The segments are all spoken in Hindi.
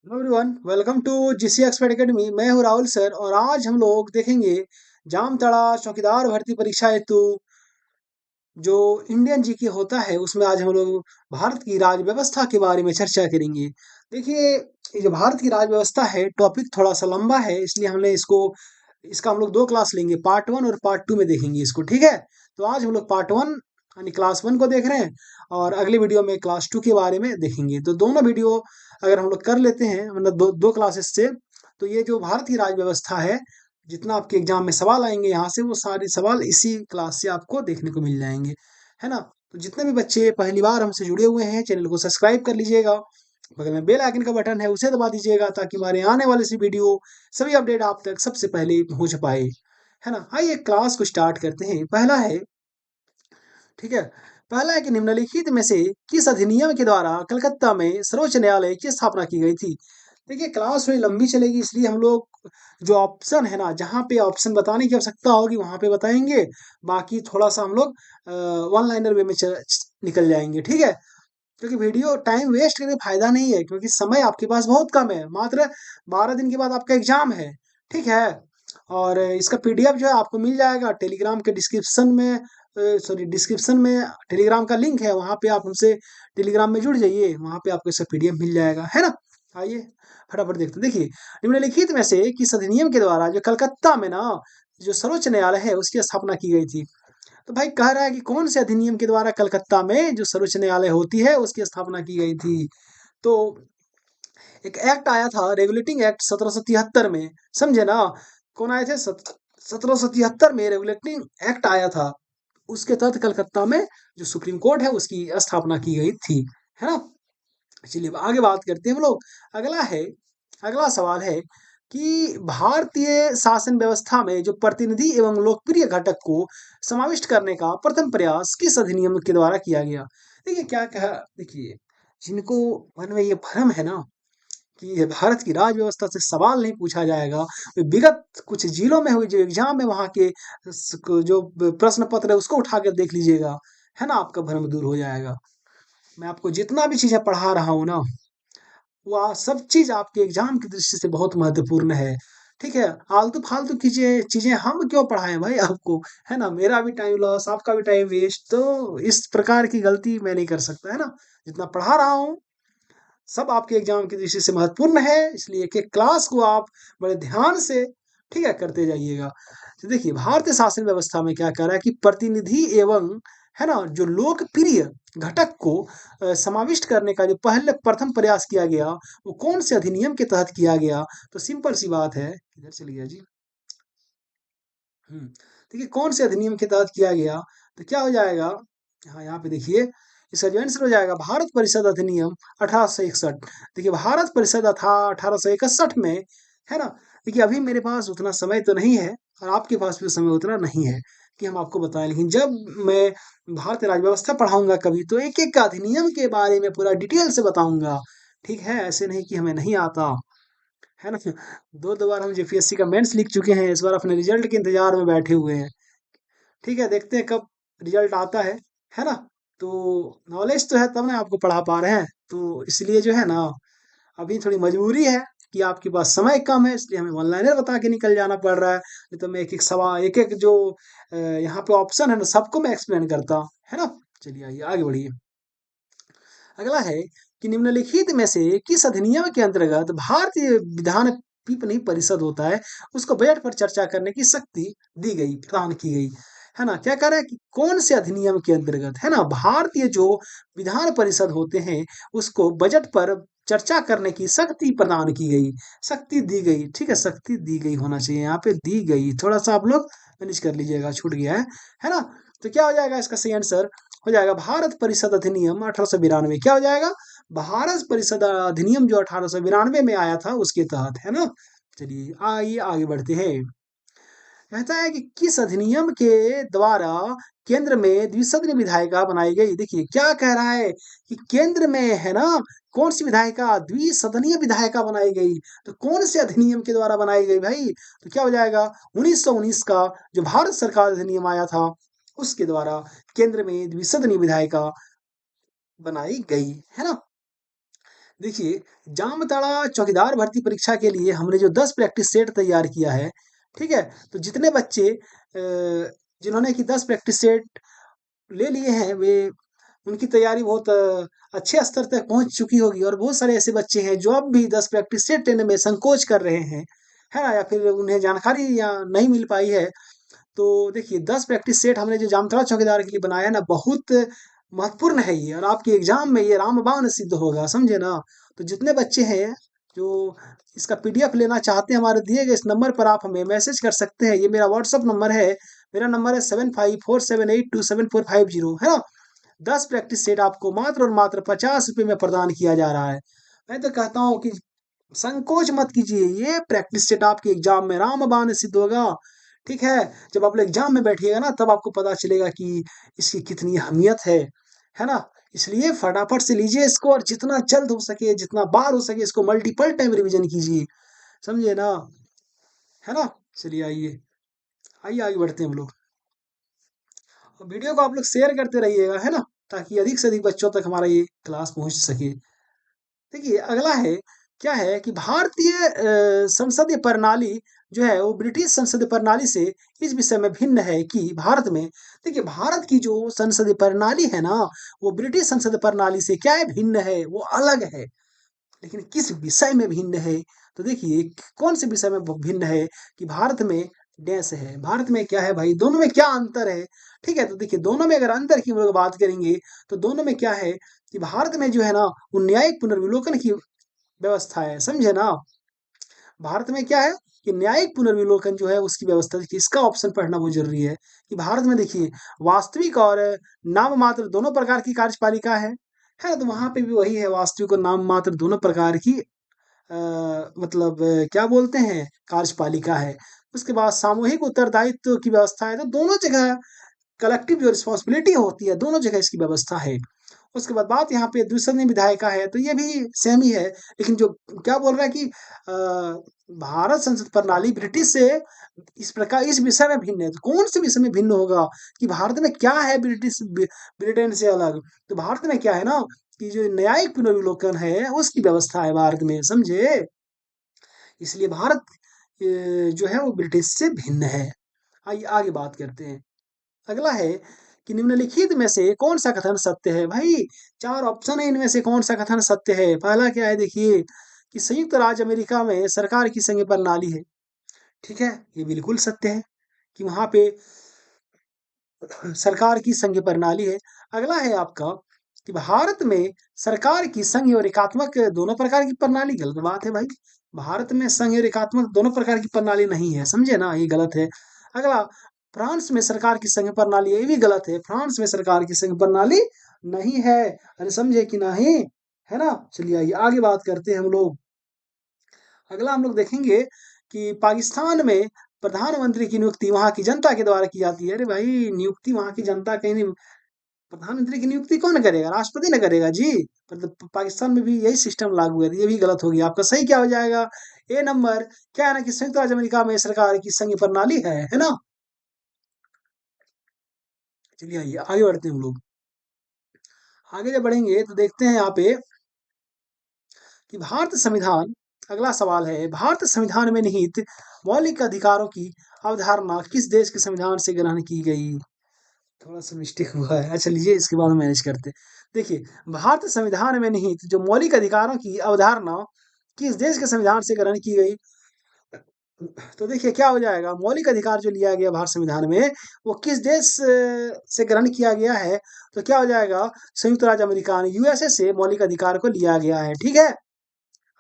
Hello everyone, welcome to GC expert academy. मैं हूं राहुल सर और आज हम लोग देखेंगे जामताड़ा चौकीदार भर्ती परीक्षा हेतु जो इंडियन जीके होता है उसमें आज हम लोग भारत की राज व्यवस्था के बारे में चर्चा करेंगे। देखिए, ये जो भारत की राज व्यवस्था है टॉपिक थोड़ा सा लंबा है, इसलिए हमने इसका हम लोग दो क्लास लेंगे, पार्ट वन और पार्ट टू में देखेंगे इसको। ठीक है, तो आज हम लोग पार्ट वन यानी क्लास वन को देख रहे हैं और अगली वीडियो में क्लास टू के बारे में देखेंगे। तो दोनों वीडियो अगर हम लोग कर लेते हैं मतलब दो दो क्लासेस से, तो ये जो भारत की राज व्यवस्था है, जितना आपके एग्जाम में सवाल आएंगे यहाँ से वो सारे सवाल इसी क्लास से आपको देखने को मिल जाएंगे, है ना। तो जितने भी बच्चे पहली बार हमसे जुड़े हुए हैं चैनल को सब्सक्राइब कर लीजिएगा, बगल में बेल आइकन का बटन है उसे दबा दीजिएगा ताकि हमारे आने वाले सी वीडियो सभी अपडेट आप तक सबसे पहले पहुंच पाए, है ना। आइए क्लास को स्टार्ट करते हैं। पहला है, ठीक है, पहला है कि निम्नलिखित में से किस अधिनियम के द्वारा कलकत्ता में सर्वोच्च न्यायालय की स्थापना की गई थी। देखिए, क्लास थोड़ी लंबी चलेगी इसलिए हम लोग जो ऑप्शन है ना, जहाँ पे ऑप्शन बताने की आवश्यकता होगी वहां पे बताएंगे। बाकी थोड़ा सा हम लोग वन लाइनर वे में निकल जाएंगे, ठीक है। क्योंकि वीडियो टाइम वेस्ट करके फायदा नहीं है, क्योंकि समय आपके पास बहुत कम है, मात्र 12 दिन के बाद आपका एग्जाम है, ठीक है। और इसका पीडीएफ जो है आपको मिल जाएगा टेलीग्राम के डिस्क्रिप्शन में, सॉरी डिस्क्रिप्शन में टेलीग्राम का लिंक है, वहां पे आप हमसे टेलीग्राम में जुड़ जाइए, वहां पे आपको इसका पीडीएफ मिल जाएगा, है ना। आइए फटाफट देखते हैं। देखिए, निम्नलिखित में से किस अधिनियम के द्वारा जो कलकत्ता में ना जो सर्वोच्च न्यायालय है उसकी स्थापना की गई थी। तो भाई कह रहा है कि कौन से अधिनियम के द्वारा कलकत्ता में जो सर्वोच्च न्यायालय होती है उसकी स्थापना की गई थी। तो एक एक्ट आया था, रेगुलेटिंग एक्ट 1773 में, समझे ना। कौन आए थे? 1773 में रेगुलेटिंग एक्ट आया था, उसके तहत कलकत्ता में जो सुप्रीम कोर्ट है उसकी स्थापना की गई थी, है ना। चलिए अब आगे बात करते हैं हम लोग। अगला है, अगला सवाल है कि भारतीय शासन व्यवस्था में जो प्रतिनिधि एवं लोकप्रिय घटक को समाविष्ट करने का प्रथम प्रयास किस अधिनियम के द्वारा किया गया। देखिए क्या कहा, देखिए, जिनको मन में ये भ्रम है ना कि ये भारत की राज व्यवस्था से सवाल नहीं पूछा जाएगा, विगत कुछ जिलों में हुई जो एग्जाम है वहां के जो प्रश्न पत्र है उसको उठा कर देख लीजिएगा, है ना, आपका भ्रम दूर हो जाएगा। मैं आपको जितना भी चीजें पढ़ा रहा हूँ ना, वह सब चीज आपके एग्जाम की दृष्टि से बहुत महत्वपूर्ण है, ठीक है। आलतू फालतू की चीजें चीजें हम क्यों पढ़ाएं भाई आपको, है ना। मेरा भी टाइम लॉस, आपका भी टाइम वेस्ट, तो इस प्रकार की गलती मैं नहीं कर सकता, है ना। जितना पढ़ा रहा हूँ सब आपके एग्जाम की दृष्टि से महत्वपूर्ण है, इसलिए एक एक क्लास को आप बड़े ध्यान से, ठीक है, करते जाइएगा। तो देखिए, भारतीय शासन व्यवस्था में क्या कह रहा है कि प्रतिनिधि एवं, है ना, जो लोकप्रिय घटक को समाविष्ट करने का जो पहले प्रथम प्रयास किया गया वो कौन से अधिनियम के तहत किया गया। तो सिंपल सी बात है, किधर चली गया जी। देखिए कौन से अधिनियम के तहत किया गया, तो क्या हो जाएगा। हाँ, यहाँ पे देखिए, इसका जो आंसर हो जाएगा भारत परिषद अधिनियम 1861। देखिए, भारत परिषद था 1861 में, है ना। देखिए, अभी मेरे पास उतना समय तो नहीं है और आपके पास भी समय उतना नहीं है कि हम आपको बताएं, लेकिन जब मैं भारतीय राज्य व्यवस्था पढ़ाऊंगा कभी तो एक एक अधिनियम के बारे में पूरा डिटेल से बताऊंगा, ठीक है। ऐसे नहीं कि हमें नहीं आता, है ना। दो दो बार हम यूपीएससी का मेंस लिख चुके हैं, इस बार अपने रिजल्ट के इंतजार में बैठे हुए हैं, ठीक है। देखते हैं कब रिजल्ट आता है ना। तो नॉलेज तो है तब ना आपको पढ़ा पा रहे हैं, तो इसलिए जो है ना, अभी थोड़ी मजबूरी है कि आपके पास समय कम है, इसलिए हमें वन लाइनर बता के निकल जाना पड़ रहा है, नहीं तो मैं एक एक सवाल, एक एक जो यहाँ पे ऑप्शन है ना सबको मैं एक्सप्लेन करता, है ना। चलिए आइए आगे बढ़िए। अगला है कि निम्नलिखित में से किस अधिनियम के अंतर्गत भारतीय विधान पीप नहीं परिषद होता है उसको बजट पर चर्चा करने की शक्ति दी गई, प्रदान की गई, है ना। क्या कह रहा है कि कौन से अधिनियम के अंतर्गत, है ना, भारतीय जो विधान परिषद होते हैं उसको बजट पर चर्चा करने की शक्ति प्रदान की गई, शक्ति दी गई, ठीक है, शक्ति दी गई होना चाहिए, यहाँ पे दी गई, थोड़ा सा आप लोग मैनेज कर लीजिएगा, छूट गया है ना। तो क्या हो जाएगा इसका सही आंसर, हो जाएगा भारत परिषद अधिनियम 1892। क्या हो जाएगा, भारत परिषद अधिनियम जो 1892 में आया था उसके तहत, है ना। चलिए आइए आगे बढ़ते हैं। कहता है कि किस अधिनियम के द्वारा केंद्र में द्विसदनीय विधायिका बनाई गई। देखिए क्या कह रहा है कि केंद्र में, है ना, कौन सी विधायिका, द्विसदनीय विधायिका बनाई गई। तो कौन से अधिनियम के द्वारा बनाई गई भाई, तो क्या हो जाएगा 1919 का जो भारत सरकार अधिनियम आया था उसके द्वारा केंद्र में द्विसदनीय विधायिका बनाई गई, है ना। देखिए, जामताड़ा चौकीदार भर्ती परीक्षा के लिए हमने जो 10 प्रैक्टिस सेट तैयार किया है, ठीक है? तो जितने बच्चे जिन्होंने कि 10 प्रैक्टिस सेट ले लिए हैं, वे उनकी तैयारी बहुत अच्छे स्तर तक पहुँच चुकी होगी और बहुत सारे ऐसे बच्चे हैं जो अब भी 10 प्रैक्टिस सेट लेने में संकोच कर रहे हैं, है ना? या फिर उन्हें जानकारी या नहीं मिल पाई है। तो देखिए 10 प्रैक्टिस सेट हमने जो जामताड़ा चौकीदार के लिए बनाया ना, बहुत महत्वपूर्ण है ये और आपके एग्जाम में ये रामबाण सिद्ध होगा, समझे ना? तो जितने बच्चे हैं जो इसका पीडीएफ लेना चाहते हैं, हमारे दिए गए इस नंबर पर आप हमें मैसेज कर सकते हैं। ये मेरा व्हाट्सअप नंबर है। मेरा नंबर है 7547827450, है ना? 10 प्रैक्टिस सेट आपको मात्र और मात्र 50 रुपए में प्रदान किया जा रहा है। मैं तो कहता हूँ कि संकोच मत कीजिए, ये प्रैक्टिस सेट आपके एग्जाम में रामबाण सिद्ध होगा। ठीक है? जब आप लोग एग्जाम में बैठिएगा ना, तब आपको पता चलेगा कि इसकी कितनी अहमियत है ना? इसलिए फटाफट से लीजिए इसको और जितना जल्द हो सके, जितना बार हो सके इसको मल्टीपल टाइम रिवीजन कीजिए। समझे ना? है ना? चलिए आइए, आइए आगे बढ़ते हैं हम लोग। और वीडियो को आप लोग शेयर करते रहिएगा, है ना? ताकि अधिक से अधिक बच्चों तक हमारा ये क्लास पहुँच सके। देखिए अगला है, क्या है कि भारतीय संसदीय प्रणाली जो है वो ब्रिटिश संसदीय प्रणाली से इस विषय में भिन्न है कि भारत में, देखिए भारत की जो संसदीय प्रणाली है ना, वो ब्रिटिश संसदीय प्रणाली से क्या है, भिन्न है, वो अलग है। लेकिन किस विषय में भिन्न है? तो देखिए कौन से विषय में भिन्न है कि भारत में डैश है, भारत में क्या है भाई, दोनों में क्या अंतर है? ठीक है, तो देखिए दोनों में अगर अंतर की हम लोग बात करेंगे तो दोनों में क्या है कि भारत में जो है ना, वो न्यायिक पुनर्विलोकन की व्यवस्था है, समझे ना? भारत में क्या है कि न्यायिक पुनर्विलोकन जो है उसकी व्यवस्था, देखिए इसका ऑप्शन पढ़ना बहुत जरूरी है कि भारत में देखिए वास्तविक और नाम मात्र दोनों प्रकार की कार्यपालिका है ना? तो वहां पे भी वही है, वास्तविक और नाम मात्र दोनों प्रकार की मतलब क्या बोलते हैं, कार्यपालिका है। उसके बाद सामूहिक उत्तरदायित्व की व्यवस्था है, तो दोनों जगह कलेक्टिव जो रिस्पॉन्सिबिलिटी होती है, दोनों जगह इसकी व्यवस्था है। उसके बाद बात यहाँ पे द्विसदनीय विधायिका है, तो ये भी सेम ही है। लेकिन जो क्या बोल रहा है कि भारत संसद प्रणाली ब्रिटिश से इस प्रकार इस विषय में भिन्न है। तो कौन से विषय में भिन्न होगा कि भारत में क्या है ब्रिटेन से अलग? तो भारत में क्या है ना कि जो न्यायिक पुनर्विलोकन है उसकी व्यवस्था है भारत में, समझे? इसलिए भारत जो है वो ब्रिटिश से भिन्न है। आइए आगे बात करते हैं। अगला है कि निम्नलिखित में से कौन सा कथन सत्य है? भाई 4 ऑप्शन है, इनमें से कौन सा कथन सत्य है? पहला क्या है देखिए कि संयुक्त राज्य अमेरिका में सरकार की संघीय प्रणाली है। ठीक है, ये बिल्कुल सत्य है कि वहाँ पे सरकार की संघीय प्रणाली है। अगला है आपका कि भारत में सरकार की संघीय और एकात्मक दोनों प्रकार की प्रणाली, गलत बात है भाई। भारत में संघीय और एकात्मक दोनों प्रकार की प्रणाली नहीं है, समझे ना? ये गलत है। अगला, फ्रांस में सरकार की संघीय प्रणाली, ये भी गलत है। फ्रांस में सरकार की संघीय प्रणाली नहीं है। अरे समझे कि नहीं? है ना? चलिए आइए आगे बात करते हैं हम लोग। अगला हम लोग देखेंगे कि पाकिस्तान में प्रधानमंत्री की नियुक्ति वहां की जनता के द्वारा की जाती है। अरे भाई नियुक्ति वहां की जनता कहीं नहीं, प्रधानमंत्री की नियुक्ति कौन करेगा? राष्ट्रपति न करेगा जी। मतलब पाकिस्तान में भी यही सिस्टम लागू है, तो ये भी गलत हो गया। आपका सही क्या हो जाएगा? ए नंबर। क्या है ना कि संयुक्त राज्य अमेरिका में सरकार की संघीय प्रणाली है ना? चलिए आइए आगे बढ़ते हैं हम लोग। आगे जब बढ़ेंगे तो देखते हैं यहाँ पे कि भारत संविधान, अगला सवाल है, भारत संविधान में निहित मौलिक अधिकारों की अवधारणा किस देश के संविधान से ग्रहण की गई? थोड़ा सा मिस्टेक हुआ है। अच्छा लीजिए इसके बाद मैनेज करते हैं। देखिए भारत संविधान में निहित जो मौलिक अधिकारों की अवधारणा किस देश के संविधान से ग्रहण की गई? तो देखिए क्या हो जाएगा, मौलिक अधिकार जो लिया गया भारत संविधान में वो किस देश से ग्रहण किया गया है? तो क्या हो जाएगा, संयुक्त राज्य अमेरिका यूएसए से मौलिक अधिकार को लिया गया है। ठीक है,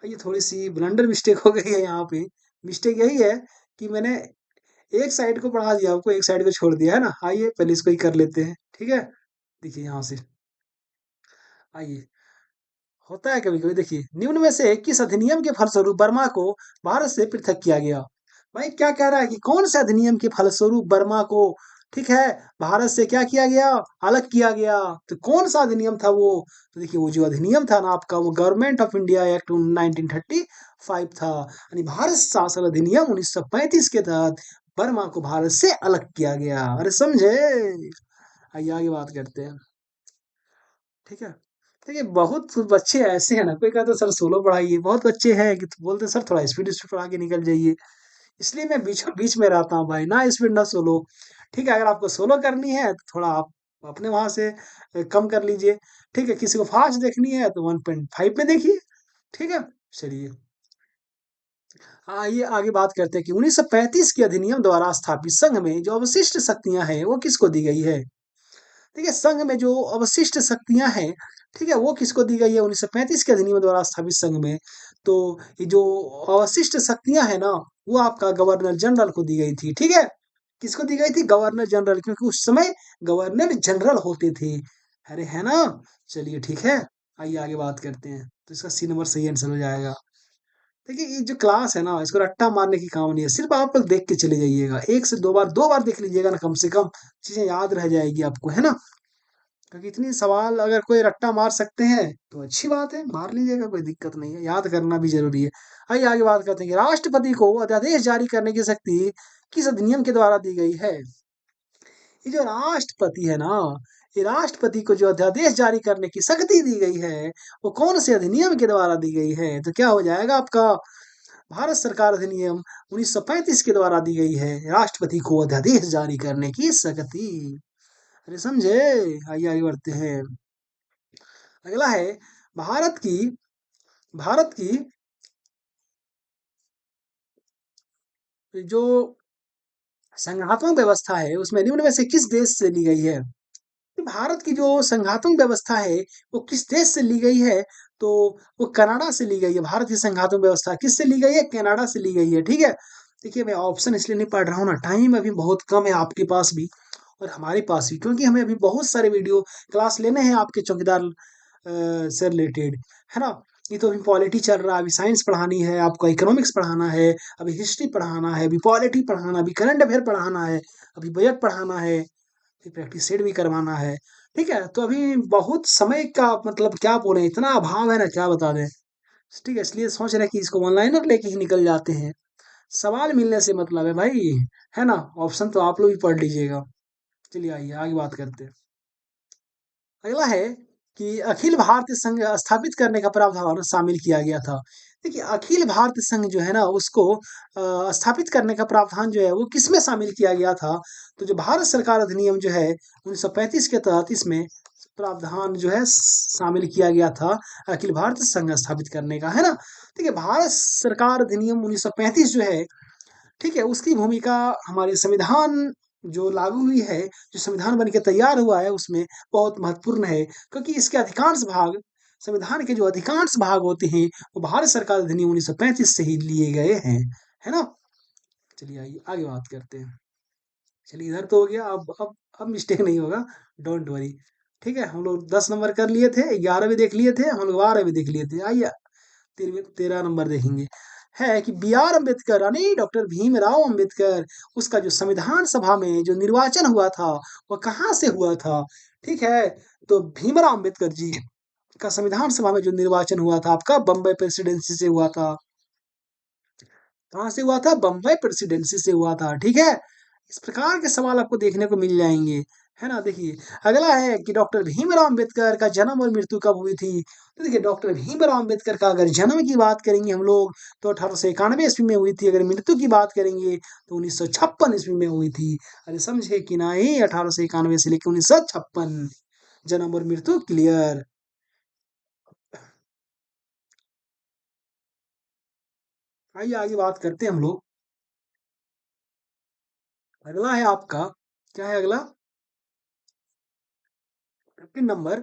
ये थोड़ी सी ब्लंडर मिस्टेक हो गई है यहाँ पे। मिस्टेक यही है कि मैंने एक साइड को पढ़ा दिया आपको, एक साइड को छोड़ दिया है ना। आइए पहले इसको ही कर लेते हैं, ठीक है? देखिए यहाँ से आइए, होता है कभी कभी। देखिए निम्न में से किस अधिनियम के फलस्वरूप बर्मा को भारत से पृथक किया गया? भाई क्या कह रहा है कि कौन से अधिनियम के फलस्वरूप बर्मा को, ठीक है, भारत से क्या किया गया, अलग किया गया? तो कौन सा अधिनियम था वो? तो देखिए वो जो अधिनियम था ना आपका, वो गवर्नमेंट ऑफ इंडिया एक्ट 1935 था, यानी भारत शासन अधिनियम 1935 के तहत बर्मा को भारत से अलग किया गया। अरे समझे? आइए आगे बात करते हैं, ठीक है? देखिए बहुत बच्चे ऐसे हैं ना, कोई कहता है सर सोलो पढ़ाइए, बहुत बच्चे हैं कि बोलते हैं सर थोड़ा स्पीड स्पीड पढ़ा के निकल जाइए। इसलिए मैं बीचों बीच में रहता हूँ भाई, ना स्पीड ना सोलो। ठीक है, अगर आपको सोलो करनी है तो थोड़ा आप अपने वहां से कम कर लीजिए। ठीक है, किसी को फास्ट देखनी है तो 1.5 में देखिए। ठीक है, चलिए आइए आगे बात करते हैं कि 1935 के अधिनियम द्वारा स्थापित संघ में जो अवशिष्ट शक्तियां हैं वो किसको दी गई है। देखिए संघ में जो अवशिष्ट शक्तियां हैं, ठीक है, वो किसको दी गई है 1935 के अधिनियम द्वारा स्थापित संघ में। तो ये जो अवशिष्ट शक्तियां हैं ना, वो आपका गवर्नर जनरल को दी गई थी। ठीक है, किसको दी गई थी, गवर्नर जनरल, क्योंकि उस समय गवर्नर जनरल होते थे। अरे है ना। चलिए ठीक है, आइए आगे बात करते हैं, तो इसका सी नंबर सही आंसर हो जाएगा। देखिए ये जो क्लास है ना, इसको रट्टा मारने की काम नहीं है, सिर्फ आप लोग देख के चले जाइएगा, एक से दो बार देख लीजिएगा ना, कम से कम चीजें याद रह जाएगी आपको, है ना। क्योंकि इतनी सवाल अगर कोई रट्टा मार सकते हैं तो अच्छी बात है, मार लीजिएगा, कोई दिक्कत नहीं है, याद करना भी जरूरी है। आइए आगे बात करते हैं कि राष्ट्रपति को अध्यादेश जारी करने की शक्ति किस अधिनियम के द्वारा दी गई है। ये जो राष्ट्रपति है ना, ये राष्ट्रपति को जो अध्यादेश जारी करने की शक्ति दी गई है, वो कौन से अधिनियम के द्वारा दी गई है, तो क्या हो जाएगा आपका, भारत सरकार अधिनियम 1935 के द्वारा दी गई है राष्ट्रपति को अध्यादेश जारी करने की शक्ति। अरे समझे। आइए आगे बढ़ते हैं। अगला है भारत की भारत की जो संघात्मक व्यवस्था है उसमें निम्न में से किस देश से ली गई है। तो भारत की जो संघात्मक व्यवस्था है वो किस देश से ली गई है, तो वो कनाडा से ली गई है। भारत की संघात्मक व्यवस्था किससे ली गई है, कनाडा से ली गई है। ठीक है, देखिए मैं ऑप्शन इसलिए नहीं पढ़ रहा हूँ ना, टाइम अभी बहुत कम है आपके पास भी और हमारे पास भी, क्योंकि हमें अभी बहुत सारे वीडियो क्लास लेने हैं आपके चौकीदार से रिलेटेड, है ना। ये तो अभी पॉलिटी चल रहा है, अभी साइंस पढ़ानी है आपको, इकोनॉमिक्स पढ़ाना है, अभी हिस्ट्री पढ़ाना है, अभी पॉलिटी पढ़ाना, अभी करंट अफेयर पढ़ाना है, अभी बजट पढ़ाना है, फिर प्रैक्टिस सेट भी करवाना है। ठीक है, तो अभी बहुत समय का मतलब क्या बोले, इतना अभाव है ना, क्या बता दें। ठीक है, इसलिए सोच रहे हैं कि इसको ऑनलाइनर लेके ही निकल जाते हैं, सवाल मिलने से मतलब है भाई, है ना। ऑप्शन तो आप लोग भी पढ़ लीजिएगा। चलिए आइए आगे बात करते हैं। अगला है कि अखिल भारतीय संघ स्थापित करने का प्रावधान शामिल किया गया था। देखिए अखिल भारतीय संघ जो है ना, उसको स्थापित करने का प्रावधान जो है वो किसमें शामिल किया गया था, तो जो भारत सरकार अधिनियम जो है 1935 के तहत इसमें प्रावधान जो है शामिल किया गया था, अखिल भारतीय संघ स्थापित करने का, है ना। देखिए भारत सरकार अधिनियम 1935 जो है, ठीक है, उसकी भूमिका हमारे संविधान जो लागू हुई है, जो संविधान बन के तैयार हुआ है उसमें बहुत महत्वपूर्ण है, क्योंकि इसके अधिकांश भाग, संविधान के जो अधिकांश भाग होते हैं वो भारत सरकार अधिनियम 1935 से ही लिए गए हैं, है ना। चलिए आइए आगे बात करते हैं। चलिए इधर तो हो गया, अब मिस्टेक नहीं होगा, डोंट वरी। ठीक है, हम लोग 10 नंबर कर लिए थे, 11 भी देख लिए थे, हम लोग 12 भी देख लिए थे। आइए 13 नंबर देखेंगे। है कि बी आर अम्बेडकर यानी डॉक्टर भीमराव अम्बेडकर, उसका जो संविधान सभा में जो निर्वाचन हुआ था वह कहाँ से हुआ था। ठीक है, तो भीमराव अम्बेडकर जी का संविधान सभा में जो निर्वाचन हुआ था आपका बम्बई प्रेसिडेंसी से हुआ था। कहाँ से हुआ था, बम्बई प्रेसिडेंसी से हुआ था। ठीक है, इस प्रकार के सवाल आपको देखने को मिल जाएंगे, है ना। देखिए अगला है कि डॉक्टर भीमराव अंबेडकर का जन्म और मृत्यु कब हुई थी। तो देखिए डॉक्टर भीमराव अंबेडकर का अगर जन्म की बात करेंगे हम लोग तो 1891 ईस्वी में हुई थी, अगर मृत्यु की बात करेंगे तो 1956 ईस्वी में हुई थी। अरे समझे कि नहीं, 1891 से लेकर 1956, जन्म और मृत्यु क्लियर। आइए आगे बात करते हैं हम लोग। अगला है आपका, क्या है अगला, 15 नंबर।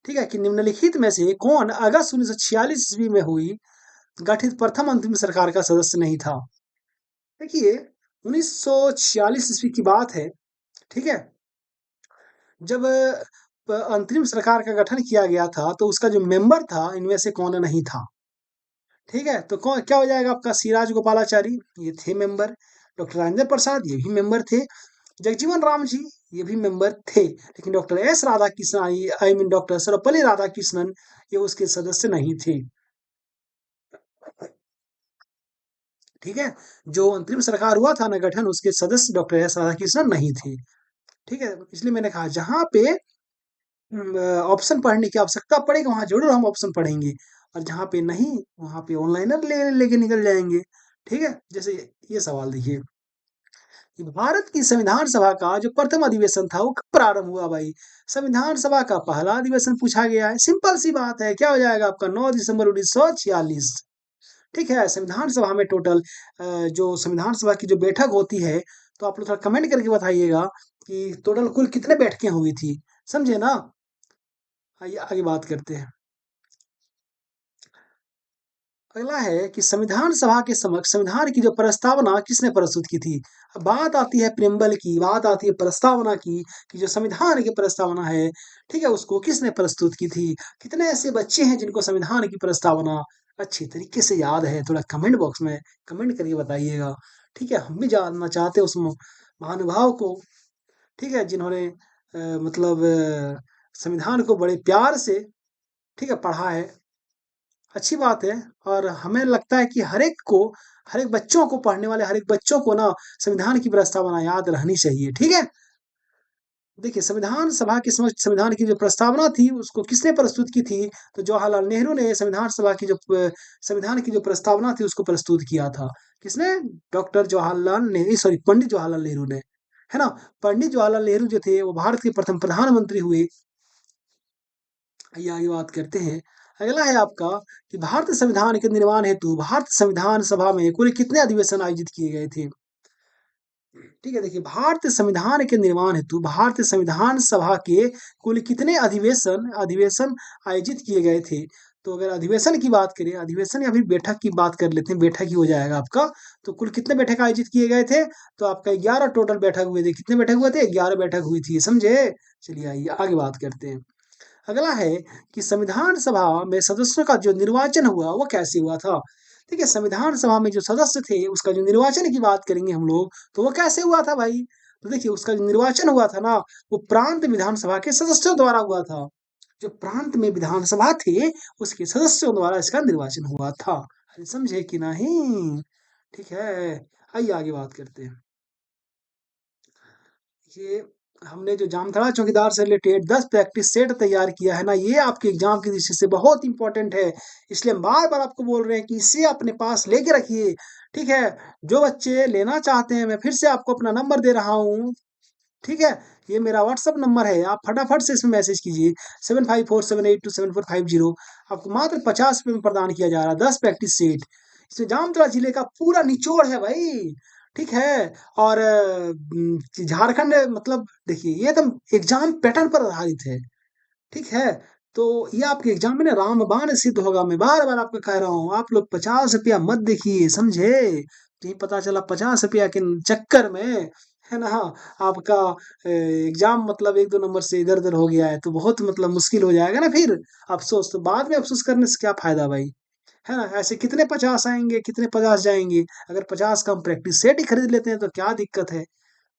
ठीक है, कि निम्नलिखित में से कौन अगस्त 1946 ईस्वी में हुई गठित प्रथम अंतरिम सरकार का सदस्य नहीं था। देखिए 1946 ईस्वी की बात है। ठीक है, जब अंतरिम सरकार का गठन किया गया था तो उसका जो मेंबर था इनमें से कौन नहीं था। ठीक है, तो कौन क्या हो जाएगा आपका, सिराज गोपालाचारी, ये थे मेंबर। डॉक्टर राजेंद्र प्रसाद, ये भी मेंबर थे। जगजीवन राम जी, ये भी मेंबर थे। लेकिन doctor S Radhakrishnan, I mean doctor Sarvepalli Radhakrishnan, ये उसके सदस्य नहीं थे। ठीक है, जो अंतरिम सरकार हुआ था ना गठन, उसके सदस्य डॉक्टर एस राधाकृष्णन नहीं थे। ठीक है, इसलिए मैंने कहा जहां पे ऑप्शन पढ़ने की आवश्यकता पड़ेगी वहाँ ज़रूर हम ऑप्शन पढ़ेंगे, और जहाँ पे नहीं वहाँ पे ऑनलाइनर लेके निकल जाएँगे। ठीक है? जैसे ये सवाल देखिए कि भारत की संविधान सभा का जो प्रथम अधिवेशन था वो कब प्रारंभ हुआ भाई? संविधान सभा का पहला अधिवेशन पूछा गया है। सिंपल सी बात है, क्या हो जाएगा आपका 9 दिसंबर 1946। ठीक है? संविधान सभा में टोटल जो संविधान सभा की जो बैठक होती है, तो आप लोग थोड़ा कमेंट करके बताइएगा कि टोटल कुल कितने बैठकें हुई थी? समझे ना? आइए आगे बात करते हैं। अगला है कि संविधान सभा के समक्ष संविधान की जो प्रस्तावना किसने प्रस्तुत की थी? अब बात आती है प्रेम्बल की, बात आती है प्रस्तावना की, कि जो संविधान की प्रस्तावना है, ठीक है, उसको किसने प्रस्तुत की थी? कितने ऐसे बच्चे हैं जिनको संविधान की प्रस्तावना अच्छी तरीके से याद है? थोड़ा कमेंट बॉक्स में कमेंट करके बताइएगा। ठीक है, हम भी जानना चाहते हैं उस महानुभाव को, ठीक है, जिन्होंने मतलब संविधान को बड़े प्यार से, ठीक है, पढ़ा है। अच्छी बात है, और हमें लगता है कि हर एक बच्चों को पढ़ने वाले हर एक बच्चों को ना संविधान की प्रस्तावना याद रहनी चाहिए, ठीक है? देखिए, संविधान सभा के समक्ष संविधान की जो प्रस्तावना थी, उसको किसने प्रस्तुत की थी? तो जवाहरलाल नेहरू ने संविधान सभा की जो संविधान की जो प्रस्तावना थी, उसको प्रस्तुत किया था। किसने? डॉक्टर जवाहरलाल ने सॉरी पंडित जवाहरलाल नेहरू ने, है ना? पंडित जवाहरलाल नेहरू जो थे, वो भारत के प्रथम प्रधानमंत्री हुए। आइए आगे बात करते हैं। अगला है आपका कि भारतीय संविधान के निर्माण हेतु भारत संविधान सभा में कुल कितने अधिवेशन आयोजित किए गए थे? ठीक है, देखिए भारतीय संविधान के निर्माण हेतु भारतीय संविधान सभा के कुल कितने अधिवेशन अधिवेशन आयोजित किए गए थे? तो अगर अधिवेशन की बात करें, अधिवेशन या फिर बैठक की बात कर लेते हैं, बैठक ही हो जाएगा आपका। तो कुल कितने बैठक आयोजित किए गए थे? तो आपका 11 टोटल बैठक हुए थे। कितने बैठक हुए थे? 11 बैठक हुई थी, समझे? चलिए आइए आगे बात करते हैं। अगला है कि संविधान सभा में सदस्यों का जो निर्वाचन हुआ वो कैसे हुआ था? देखिए, संविधान सभा में जो सदस्य थे उसका जो निर्वाचन की बात करेंगे हम लोग, तो वो कैसे हुआ था भाई? तो देखिए, उसका जो निर्वाचन हुआ था ना, वो प्रांत विधानसभा के सदस्यों द्वारा हुआ था। जो प्रांत में विधानसभा थे, उसके सदस्यों द्वारा इसका निर्वाचन हुआ था। अरे समझे कि नहीं? ठीक है, आइए आगे बात करते हैं। ये हमने जो जामताड़ा चौकीदार से रिलेटेड 10 प्रैक्टिस सेट तैयार किया है ना, ये आपके एग्जाम की दृष्टि से बहुत इंपॉर्टेंट है। इसलिए हम बार-बार आपको बोल रहे हैं कि इसे अपने पास लेके रखिए, ठीक है? जो बच्चे लेना चाहते हैं, मैं फिर से आपको अपना नंबर दे रहा हूँ, ठीक है? ये मेरा व्हाट्सएप नंबर है, आप फटाफट से इसमें मैसेज कीजिए 7547827450। आपको मात्र ₹50 में प्रदान किया जा रहा है 10 प्रैक्टिस सेट। इसमें जामताड़ा जिले का पूरा निचोड़ है भाई, ठीक है? और झारखंड मतलब देखिए, ये एकदम एग्ज़ाम पैटर्न पर आधारित है, ठीक है? तो ये आपके एग्ज़ाम में ना रामबाण सिद्ध होगा। मैं बार-बार आपको कह रहा हूँ, आप लोग ₹50 मत देखिए, समझे? कहीं पता चला ₹50 के चक्कर में, है ना, आपका एग्ज़ाम मतलब 1-2 नंबर से इधर-उधर हो गया है, तो बहुत मतलब मुश्किल हो जाएगा ना फिर। अफ़सोस, तो बाद में अफ़सोस करने से क्या फ़ायदा भाई, है ना? ऐसे कितने 50 आएँगे, कितने 50 जाएँगे? अगर 50 का हम प्रैक्टिस सेट ही खरीद लेते हैं, तो क्या दिक्कत है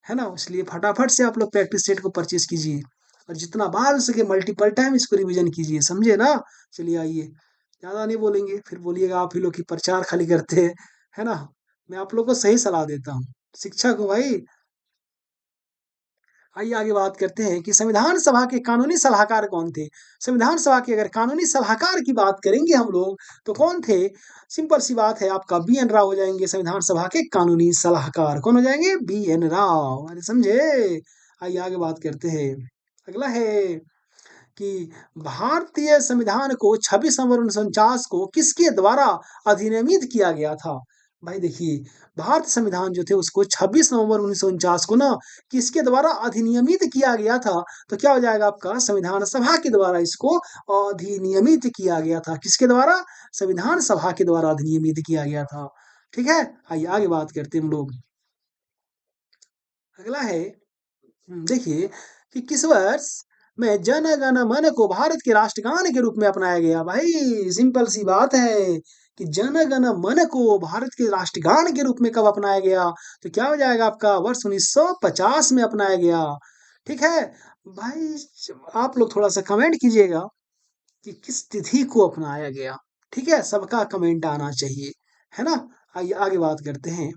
ना? इसलिए फटाफट से आप लोग प्रैक्टिस सेट को परचेज़ कीजिए, और जितना बार हो सके मल्टीपल टाइम इसको रिवीजन कीजिए, समझे ना? चलिए आइए, ज़्यादा नहीं बोलेंगे, फिर बोलिएगा आप ही लोग कि प्रचार खाली करते हैं, है ना? मैं आप लोगों को सही सलाह देता हूँ। शिक्षक हूँ भाई। आइए आगे बात करते हैं कि संविधान सभा के कानूनी सलाहकार कौन थे? संविधान सभा के अगर कानूनी सलाहकार की बात करेंगे हम लोग, तो कौन थे? सिंपल सी बात है, आपका बी.एन. राव हो जाएँगे संविधान सभा के कानूनी सलाहकार। कौन हो जाएँगे? बी.एन. राव। अरे समझे? आइए आगे बात करते हैं। अगला है कि भारतीय संविधान को 26 नवंबर 1949 को किसके द्वारा अधिनियमित किया गया था? भाई देखिए, भारतीय संविधान जो थे उसको 26 नवंबर 1949 को ना किसके द्वारा अधिनियमित किया गया था? तो क्या हो जाएगा आपका? संविधान सभा के द्वारा इसको अधिनियमित किया गया था। किसके द्वारा? संविधान सभा के द्वारा अधिनियमित किया गया था। ठीक है? आइए आगे बात करते हैं हम लोग। अगला है देखिए कि किस वर्ष में जन गण मन को भारत के राष्ट्रगान के रूप में अपनाया गया? भाई सिंपल सी बात है कि जन गण मन को भारत के राष्ट्रगान के रूप में कब अपनाया गया? तो क्या हो जाएगा आपका? वर्ष 1950 में अपनाया गया। ठीक है? भाई आप लोग थोड़ा-सा कमेंट कीजिएगा कि किस तिथि को अपनाया गया? ठीक है? सबका कमेंट आना चाहिए, है ना? आइए आगे बात करते हैं।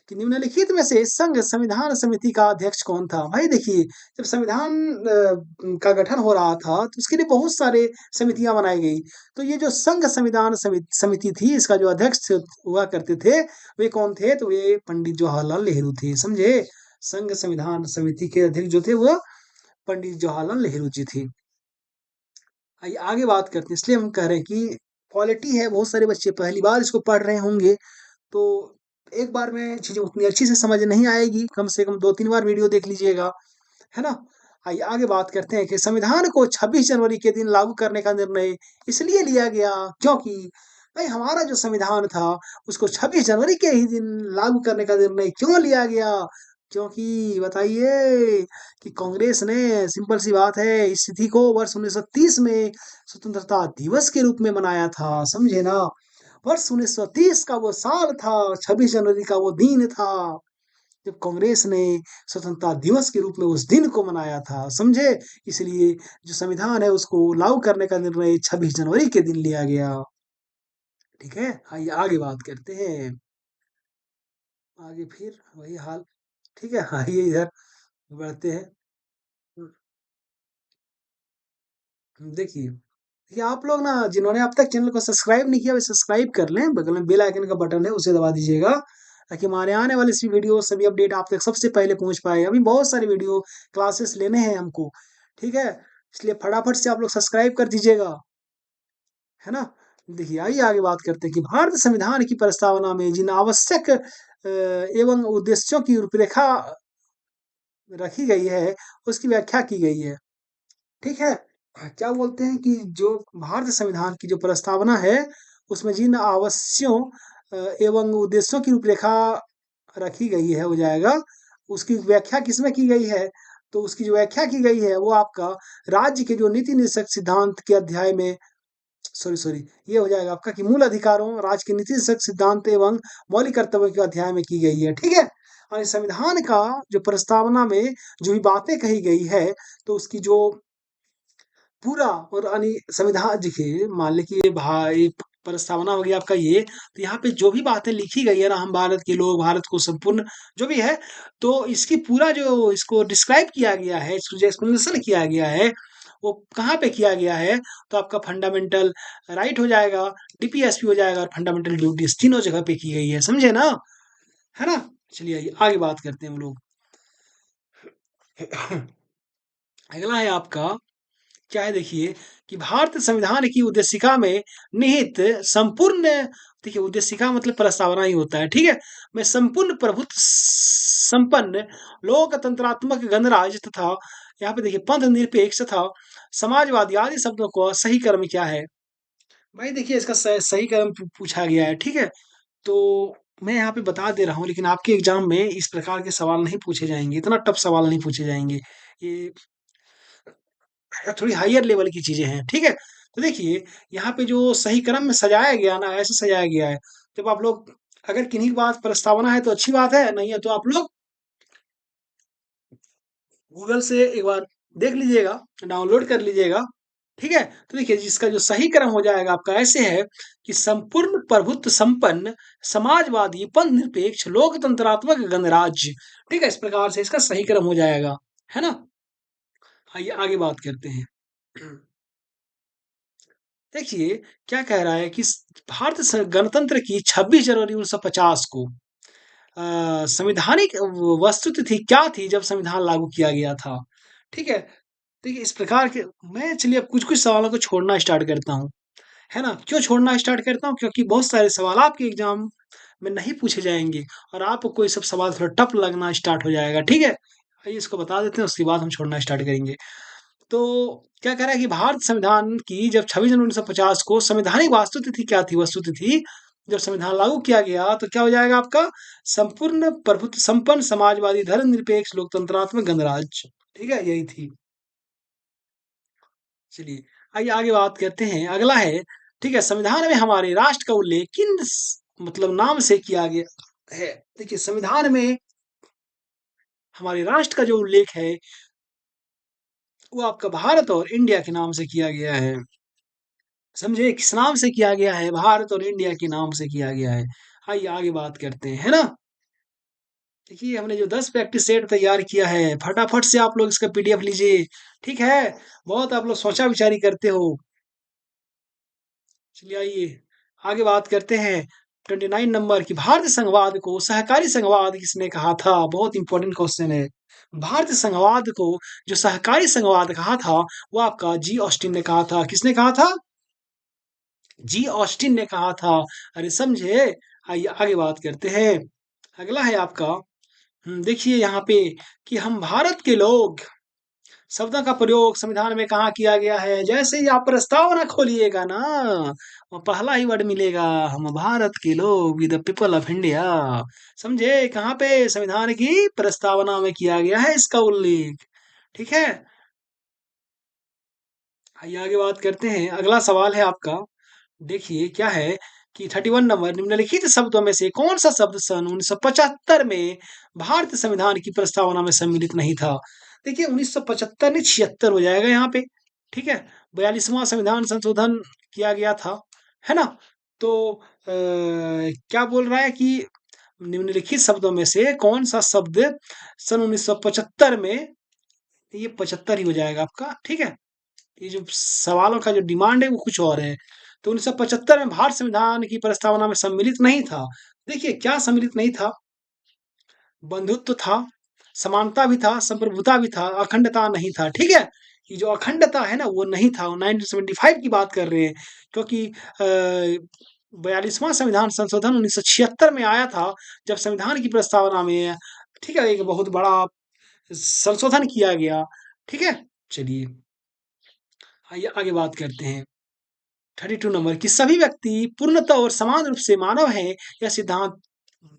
कि निम्नलिखित में से संघ संविधान समिति का अध्यक्ष कौन था? भाई देखिए, जब संविधान का गठन हो रहा था, तो उसके लिए बहुत सारे समितियाँ बनाई गई। तो ये जो संघ संविधान समिति थी, इसका जो अध्यक्ष हुआ करते थे, वे कौन थे? तो वे पंडित जवाहरलाल नेहरू थे, समझे? संघ संविधान समिति के अध्यक्ष जो थे, वो पंडित जवाहरलाल नेहरू जी थे। आइए आगे बात करते हैं, इसलिए हम कह रहे हैं कि क्वालिटी है, बहुत सारे बच्चे पहली बार इसको पढ़ रहे होंगे, तो एक बार में चीज़ें उतनी अच्छी से समझ नहीं आएगी, कम से कम 2-3 बार वीडियो देख लीजिएगा, है ना? आइए आगे बात करते हैं कि संविधान को 26 जनवरी के दिन लागू करने का निर्णय इसलिए लिया गया क्योंकि भाई हमारा जो संविधान था, उसको 26 जनवरी के ही दिन लागू करने का निर्णय क्यों लिया गया? क्योंकि बताइए कि कांग्रेस ने, सिंपल सी बात है, इस तिथि को वर्ष 1930 में स्वतंत्रता दिवस के रूप में मनाया था, समझे ना? वर्ष 1930 का वो साल था, 26 जनवरी का वो दिन था, जब कांग्रेस ने स्वतंत्रता दिवस के रूप में उस दिन को मनाया था, समझे? इसलिए जो संविधान है उसको लागू करने का निर्णय 26 जनवरी के दिन लिया गया। ठीक है? आइए आगे बात करते हैं। आगे फिर वही हाल। ठीक है? आइए इधर बढ़ते हैं। देखिए, ये आप लोग ना जिन्होंने अब तक चैनल को सब्सक्राइब नहीं किया, वे सब्सक्राइब कर लें। बगल में बेल आइकन का बटन है, उसे दबा दीजिएगा, ताकि हमारे आने वाले सभी वीडियो, सभी अपडेट आप तक सबसे पहले पहुंच पाए। अभी बहुत सारे वीडियो क्लासेस लेने हैं हमको, ठीक है? इसलिए फटाफट से आप लोग सब्सक्राइब कर दीजिएगा, है ना? देखिए, आइए आगे बात करते हैं कि भारत संविधान की प्रस्तावना में जिन आवश्यक एवं उद्देश्यों की रूपरेखा रखी गई है, उसकी व्याख्या की गई है। ठीक है? क्या बोलते हैं कि जो भारत संविधान की जो प्रस्तावना है, उसमें जिन आवश्यों एवं उद्देश्यों की रूपरेखा रखी गई है, हो जाएगा, उसकी व्याख्या किसमें की गई है? तो उसकी जो व्याख्या की गई है, वो आपका राज्य के जो नीति निर्देशक सिद्धांत के अध्याय में, सॉरी, ये हो जाएगा आपका कि मूल अधिकारों, राज्य के नीति निर्देशक सिद्धांत एवं मौलिक कर्तव्यों के अध्याय में की गई है, ठीक है? और इस संविधान का जो प्रस्तावना में जो भी बातें कही गई है, तो उसकी जो पूरा और यानी संविधान देखिए, मान लें कि ये भाई प्रस्तावना हो गया आपका ये, तो यहाँ पे जो भी बातें लिखी गई है ना, हम भारत के लोग, भारत को संपूर्ण जो भी है, तो इसकी पूरा जो इसको डिस्क्राइब किया गया है, इसको जो एक्सप्लेनेशन किया गया है, वो कहाँ पे किया गया है? तो आपका फंडामेंटल राइट हो जाएगा, डीपीएसपी हो जाएगा और फंडामेंटल ड्यूटीज, तीनों जगह पे की गई है, समझे ना? है ना? चलिए आइए आगे बात करते हैं हम लोग। अगला है आपका, क्या है देखिए, कि भारत संविधान की उद्देशिका में निहित संपूर्ण, देखिए उद्देशिका मतलब प्रस्तावना ही होता है, ठीक है? में संपूर्ण प्रभुत्व संपन्न लोकतंत्रात्मक गणराज्य तथा, यहाँ पे देखिए, पंथ निरपेक्ष तथा समाजवादी आदि शब्दों को सही क्रम क्या है? भाई देखिए, इसका सही क्रम पूछा गया है, ठीक है? तो मैं यहाँ पे बता दे रहा हूँ, लेकिन आपके एग्जाम में इस प्रकार के सवाल नहीं पूछे जाएंगे, इतना टफ सवाल नहीं पूछे जाएंगे। ये थोड़ी हायर लेवल की चीजें हैं, ठीक है? तो देखिए, यहाँ पे जो सही क्रम में सजाया गया ना, ऐसे सजाया गया है। जब आप लोग, अगर किन्हीं की बात प्रस्तावना है तो अच्छी बात है, नहीं है तो आप लोग गूगल से एक बार देख लीजिएगा, डाउनलोड कर लीजिएगा, ठीक है? तो देखिए, जिसका जो सही क्रम हो जाएगा आपका ऐसे है कि संपूर्ण प्रभुत्व संपन्न समाजवादी पंथ निरपेक्ष लोकतंत्रात्मक गणराज्य, ठीक है? इस प्रकार से इसका सही क्रम हो जाएगा, है ना? आइए आगे बात करते हैं। देखिए, क्या कह रहा है कि भारत गणतंत्र की 26 जनवरी 1950 को संवैधानिक वस्तुतिथि क्या थी जब संविधान लागू किया गया था? ठीक है? देखिए, इस प्रकार के, मैं चलिए अब कुछ कुछ सवालों को छोड़ना स्टार्ट करता हूँ, है ना? क्यों छोड़ना स्टार्ट करता हूँ? क्योंकि बहुत सारे सवाल आपके एग्जाम में नहीं पूछे जाएंगे, और आपको ये सब सवाल थोड़ा टफ लगना स्टार्ट हो जाएगा, ठीक है? आइए इसको बता देते हैं, उसके बाद हम छोड़ना स्टार्ट करेंगे। तो क्या कह रहा है कि भारत संविधान की जब 26 जनवरी 1950 को संवैधानिक वास्तुतिथि क्या थी? वस्तुतिथि, जब संविधान लागू किया गया, तो क्या हो जाएगा आपका? संपूर्ण प्रभुत्व संपन्न समाजवादी धर्मनिरपेक्ष लोकतंत्रात्मक गणराज्य, ठीक है? यही थी। चलिए आइए आगे बात करते हैं। अगला है, ठीक है, संविधान में हमारे राष्ट्र का उल्लेख किन मतलब नाम से किया गया है? देखिए, संविधान में हमारे राष्ट्र का जो उल्लेख है, वो आपका भारत और इंडिया के नाम से किया गया है, समझे? किस नाम से किया गया है? भारत और इंडिया के नाम से किया गया है। आइए आगे बात करते हैं, है ना? देखिए हमने जो 10 प्रैक्टिस सेट तैयार किया है, फटाफट से आप लोग इसका पीडीएफ लीजिए, ठीक है? बहुत आप लोग सोचा विचारी करते हो। चलिए आइए, आगे बात करते हैं 29 नंबर की भारतीय संघवाद को सहकारी संघवाद किसने कहा था? बहुत इंपॉर्टेंट क्वेश्चन है। भारतीय संघवाद को जो सहकारी संघवाद कहा था, वो आपका जी ऑस्टिन ने कहा था। किसने कहा था? जी ऑस्टिन ने कहा था। अरे समझे? आइए आगे बात करते हैं। अगला है आपका देखिए यहाँ पे कि हम भारत के लोग शब्दों का प्रयोग संविधान में कहाँ किया गया है? जैसे ही आप प्रस्तावना खोलिएगा ना, वो पहला ही वर्ड मिलेगा, हम भारत के लोग, we the people of India. समझे? कहाँ पे? संविधान की प्रस्तावना में किया गया है इसका उल्लेख। ठीक है? आइए आगे बात करते हैं। अगला सवाल है आपका, देखिए क्या है कि 31 नंबर, निम्नलिखित शब्दों में से कौन सा शब्द सन 1975 में भारतीय संविधान की प्रस्तावना में सम्मिलित नहीं था? देखिए 1975 नहीं 76 हो जाएगा यहाँ पे, ठीक है? 42वां संविधान संशोधन किया गया था, है ना? तो क्या बोल रहा है कि निम्नलिखित शब्दों में से कौन सा शब्द सन 1975 में, ये 75 ही हो जाएगा आपका, ठीक है? ये जो सवालों का जो डिमांड है वो कुछ और है। तो 1975 में भारत संविधान की प्रस्तावना में सम्मिलित नहीं था। देखिए क्या सम्मिलित नहीं था? बंधुत्व था, समानता भी था, संप्रभुता भी था, अखंडता नहीं था, ठीक है? ये जो अखंडता है ना वो नहीं था, 1975 की बात कर रहे हैं, क्योंकि 42वां संविधान संशोधन 1976 में आया था, जब संविधान की प्रस्तावना में, ठीक है, एक बहुत बड़ा संशोधन किया गया, ठीक है? चलिए आइए आगे बात करते हैं। 32 नंबर कि सभी व्यक्ति पूर्णतः और समान रूप से मानव हैं, यह सिद्धांत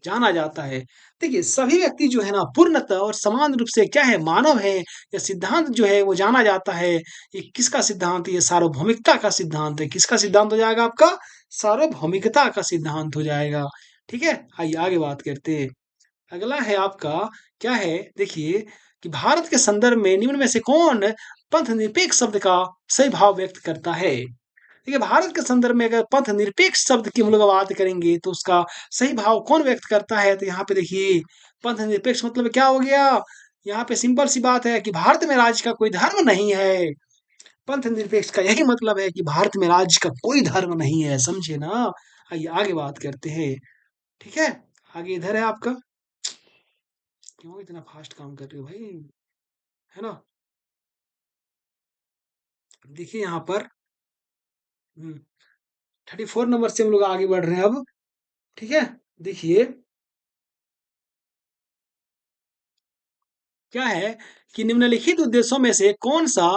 जाना जाता है। देखिए सभी व्यक्ति जो है ना पूर्णतः और समान रूप से क्या है, मानव है, यह सिद्धांत जो है वो जाना जाता है। ये किसका सिद्धांत? ये सार्वभौमिकता का सिद्धांत है। किसका सिद्धांत हो जाएगा आपका? सार्वभौमिकता का सिद्धांत हो जाएगा। ठीक है, आइए आगे बात करते हैं। अगला है आपका, क्या है देखिए कि भारत के संदर्भ में निम्न में से कौन पंथ निरपेक्ष शब्द का सही भाव व्यक्त करता है? देखिए भारत के संदर्भ में अगर पथ निरपेक्ष शब्द की हम लोग बात करेंगे तो उसका सही भाव कौन व्यक्त करता है? तो यहाँ पे देखिए पंथ निरपेक्ष मतलब क्या हो गया? यहाँ पे सिंपल सी बात है कि भारत में राज्य का कोई धर्म नहीं है। पंथ निरपेक्ष का यही मतलब है कि भारत में राज्य का कोई धर्म नहीं है, समझे ना? आइए आगे बात करते हैं, ठीक है? आगे इधर है आपका, क्यों इतना फास्ट काम कर रहे हो भाई, है ना? देखिए यहाँ पर 34 नंबर से हम लोग आगे बढ़ रहे हैं अब, ठीक है? देखिए क्या है कि निम्नलिखित उद्देश्यों में से कौन सा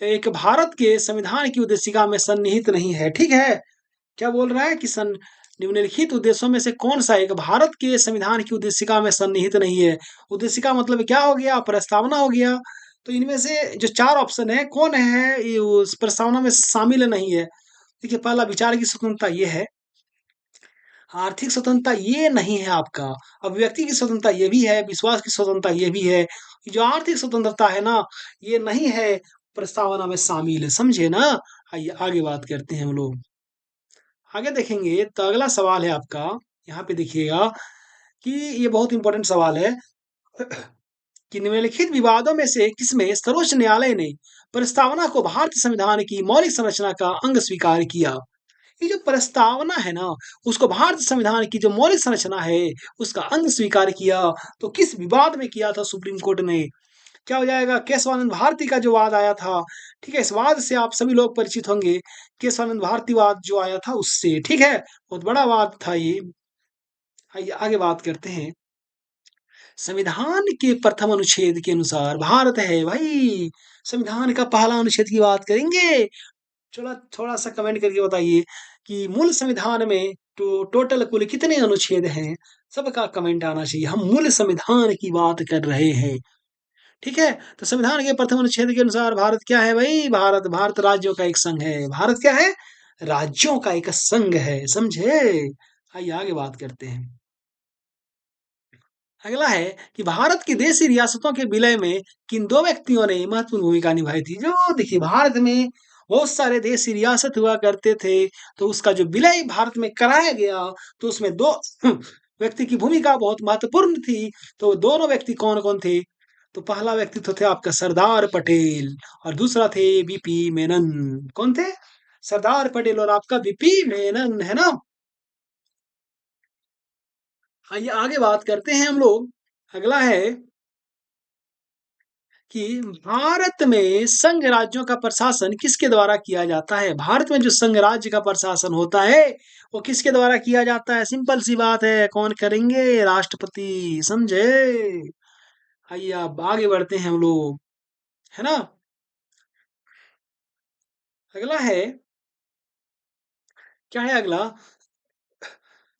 एक भारत के संविधान की उद्देशिका में सन्निहित नहीं है? ठीक है, क्या बोल रहा है कि निम्नलिखित उद्देश्यों में से कौन सा एक भारत के संविधान की उद्देशिका में सन्निहित नहीं है? उद्देशिका मतलब क्या हो गया? प्रस्तावना हो गया। तो इनमें से जो चार ऑप्शन है कौन है ये उस प्रस्तावना में शामिल नहीं है? देखिए पहला विचार की स्वतंत्रता ये है, आर्थिक स्वतंत्रता ये नहीं है आपका, अभिव्यक्ति की स्वतंत्रता ये भी है, विश्वास की स्वतंत्रता ये भी है। जो आर्थिक स्वतंत्रता है ना, ये नहीं है प्रस्तावना में शामिल है, समझे ना? आइए आगे बात करते हैं हम लोग। आगे देखेंगे तो अगला सवाल है आपका, यहाँ पे देखिएगा कि ये बहुत इंपॉर्टेंट सवाल है कि निम्नलिखित विवादों में से किसमें सर्वोच्च न्यायालय ने प्रस्तावना को भारतीय संविधान की मौलिक संरचना का अंग स्वीकार किया? ये जो प्रस्तावना है ना, उसको भारत संविधान की जो मौलिक संरचना है, उसका अंग स्वीकार किया। तो किस विवाद में किया था सुप्रीम कोर्ट ने? क्या हो जाएगा? केशवानंद भारती का जो वाद आया था, ठीक है? इस वाद से आप सभी लोग परिचित होंगे। केशवानंद भारती वाद जो आया था उससे, ठीक है? बहुत बड़ा वाद था ये। आइए आगे बात करते हैं। संविधान के प्रथम अनुच्छेद के अनुसार भारत है भाई, संविधान का पहला अनुच्छेद की बात करेंगे। थोड़ा थोड़ा सा कमेंट करके बताइए कि मूल संविधान में टोटल कुल कितने अनुच्छेद हैं? सबका कमेंट आना चाहिए। हम मूल संविधान की बात कर रहे हैं, ठीक है? तो संविधान के प्रथम अनुच्छेद के अनुसार भारत क्या है भाई? भारत भारत राज्यों का एक संघ है। भारत क्या है? राज्यों का एक संघ है, समझे? आइए आगे बात करते हैं। अगला है कि भारत की देशी रियासतों के विलय में किन दो व्यक्तियों ने महत्वपूर्ण भूमिका निभाई थी? जो देखिए भारत में बहुत सारे देशी रियासत हुआ करते थे, तो उसका जो विलय भारत में कराया गया, तो उसमें दो व्यक्ति की भूमिका बहुत महत्वपूर्ण थी। तो दोनों व्यक्ति कौन-कौन थे? तो पहला व्यक्तित्व थे आपका सरदार पटेल और दूसरा थे वीपी मेनन। कौन थे? सरदार पटेल और आपका वीपी मेनन, है ना? आइए आगे बात करते हैं हम लोग। अगला है कि भारत में संघ राज्यों का प्रशासन किसके द्वारा किया जाता है? भारत में जो संघ राज्य का प्रशासन होता है वो किसके द्वारा किया जाता है? सिंपल सी बात है, कौन करेंगे? राष्ट्रपति, समझे? आइए अब आगे बढ़ते हैं हम लोग, है ना? अगला है, क्या है अगला?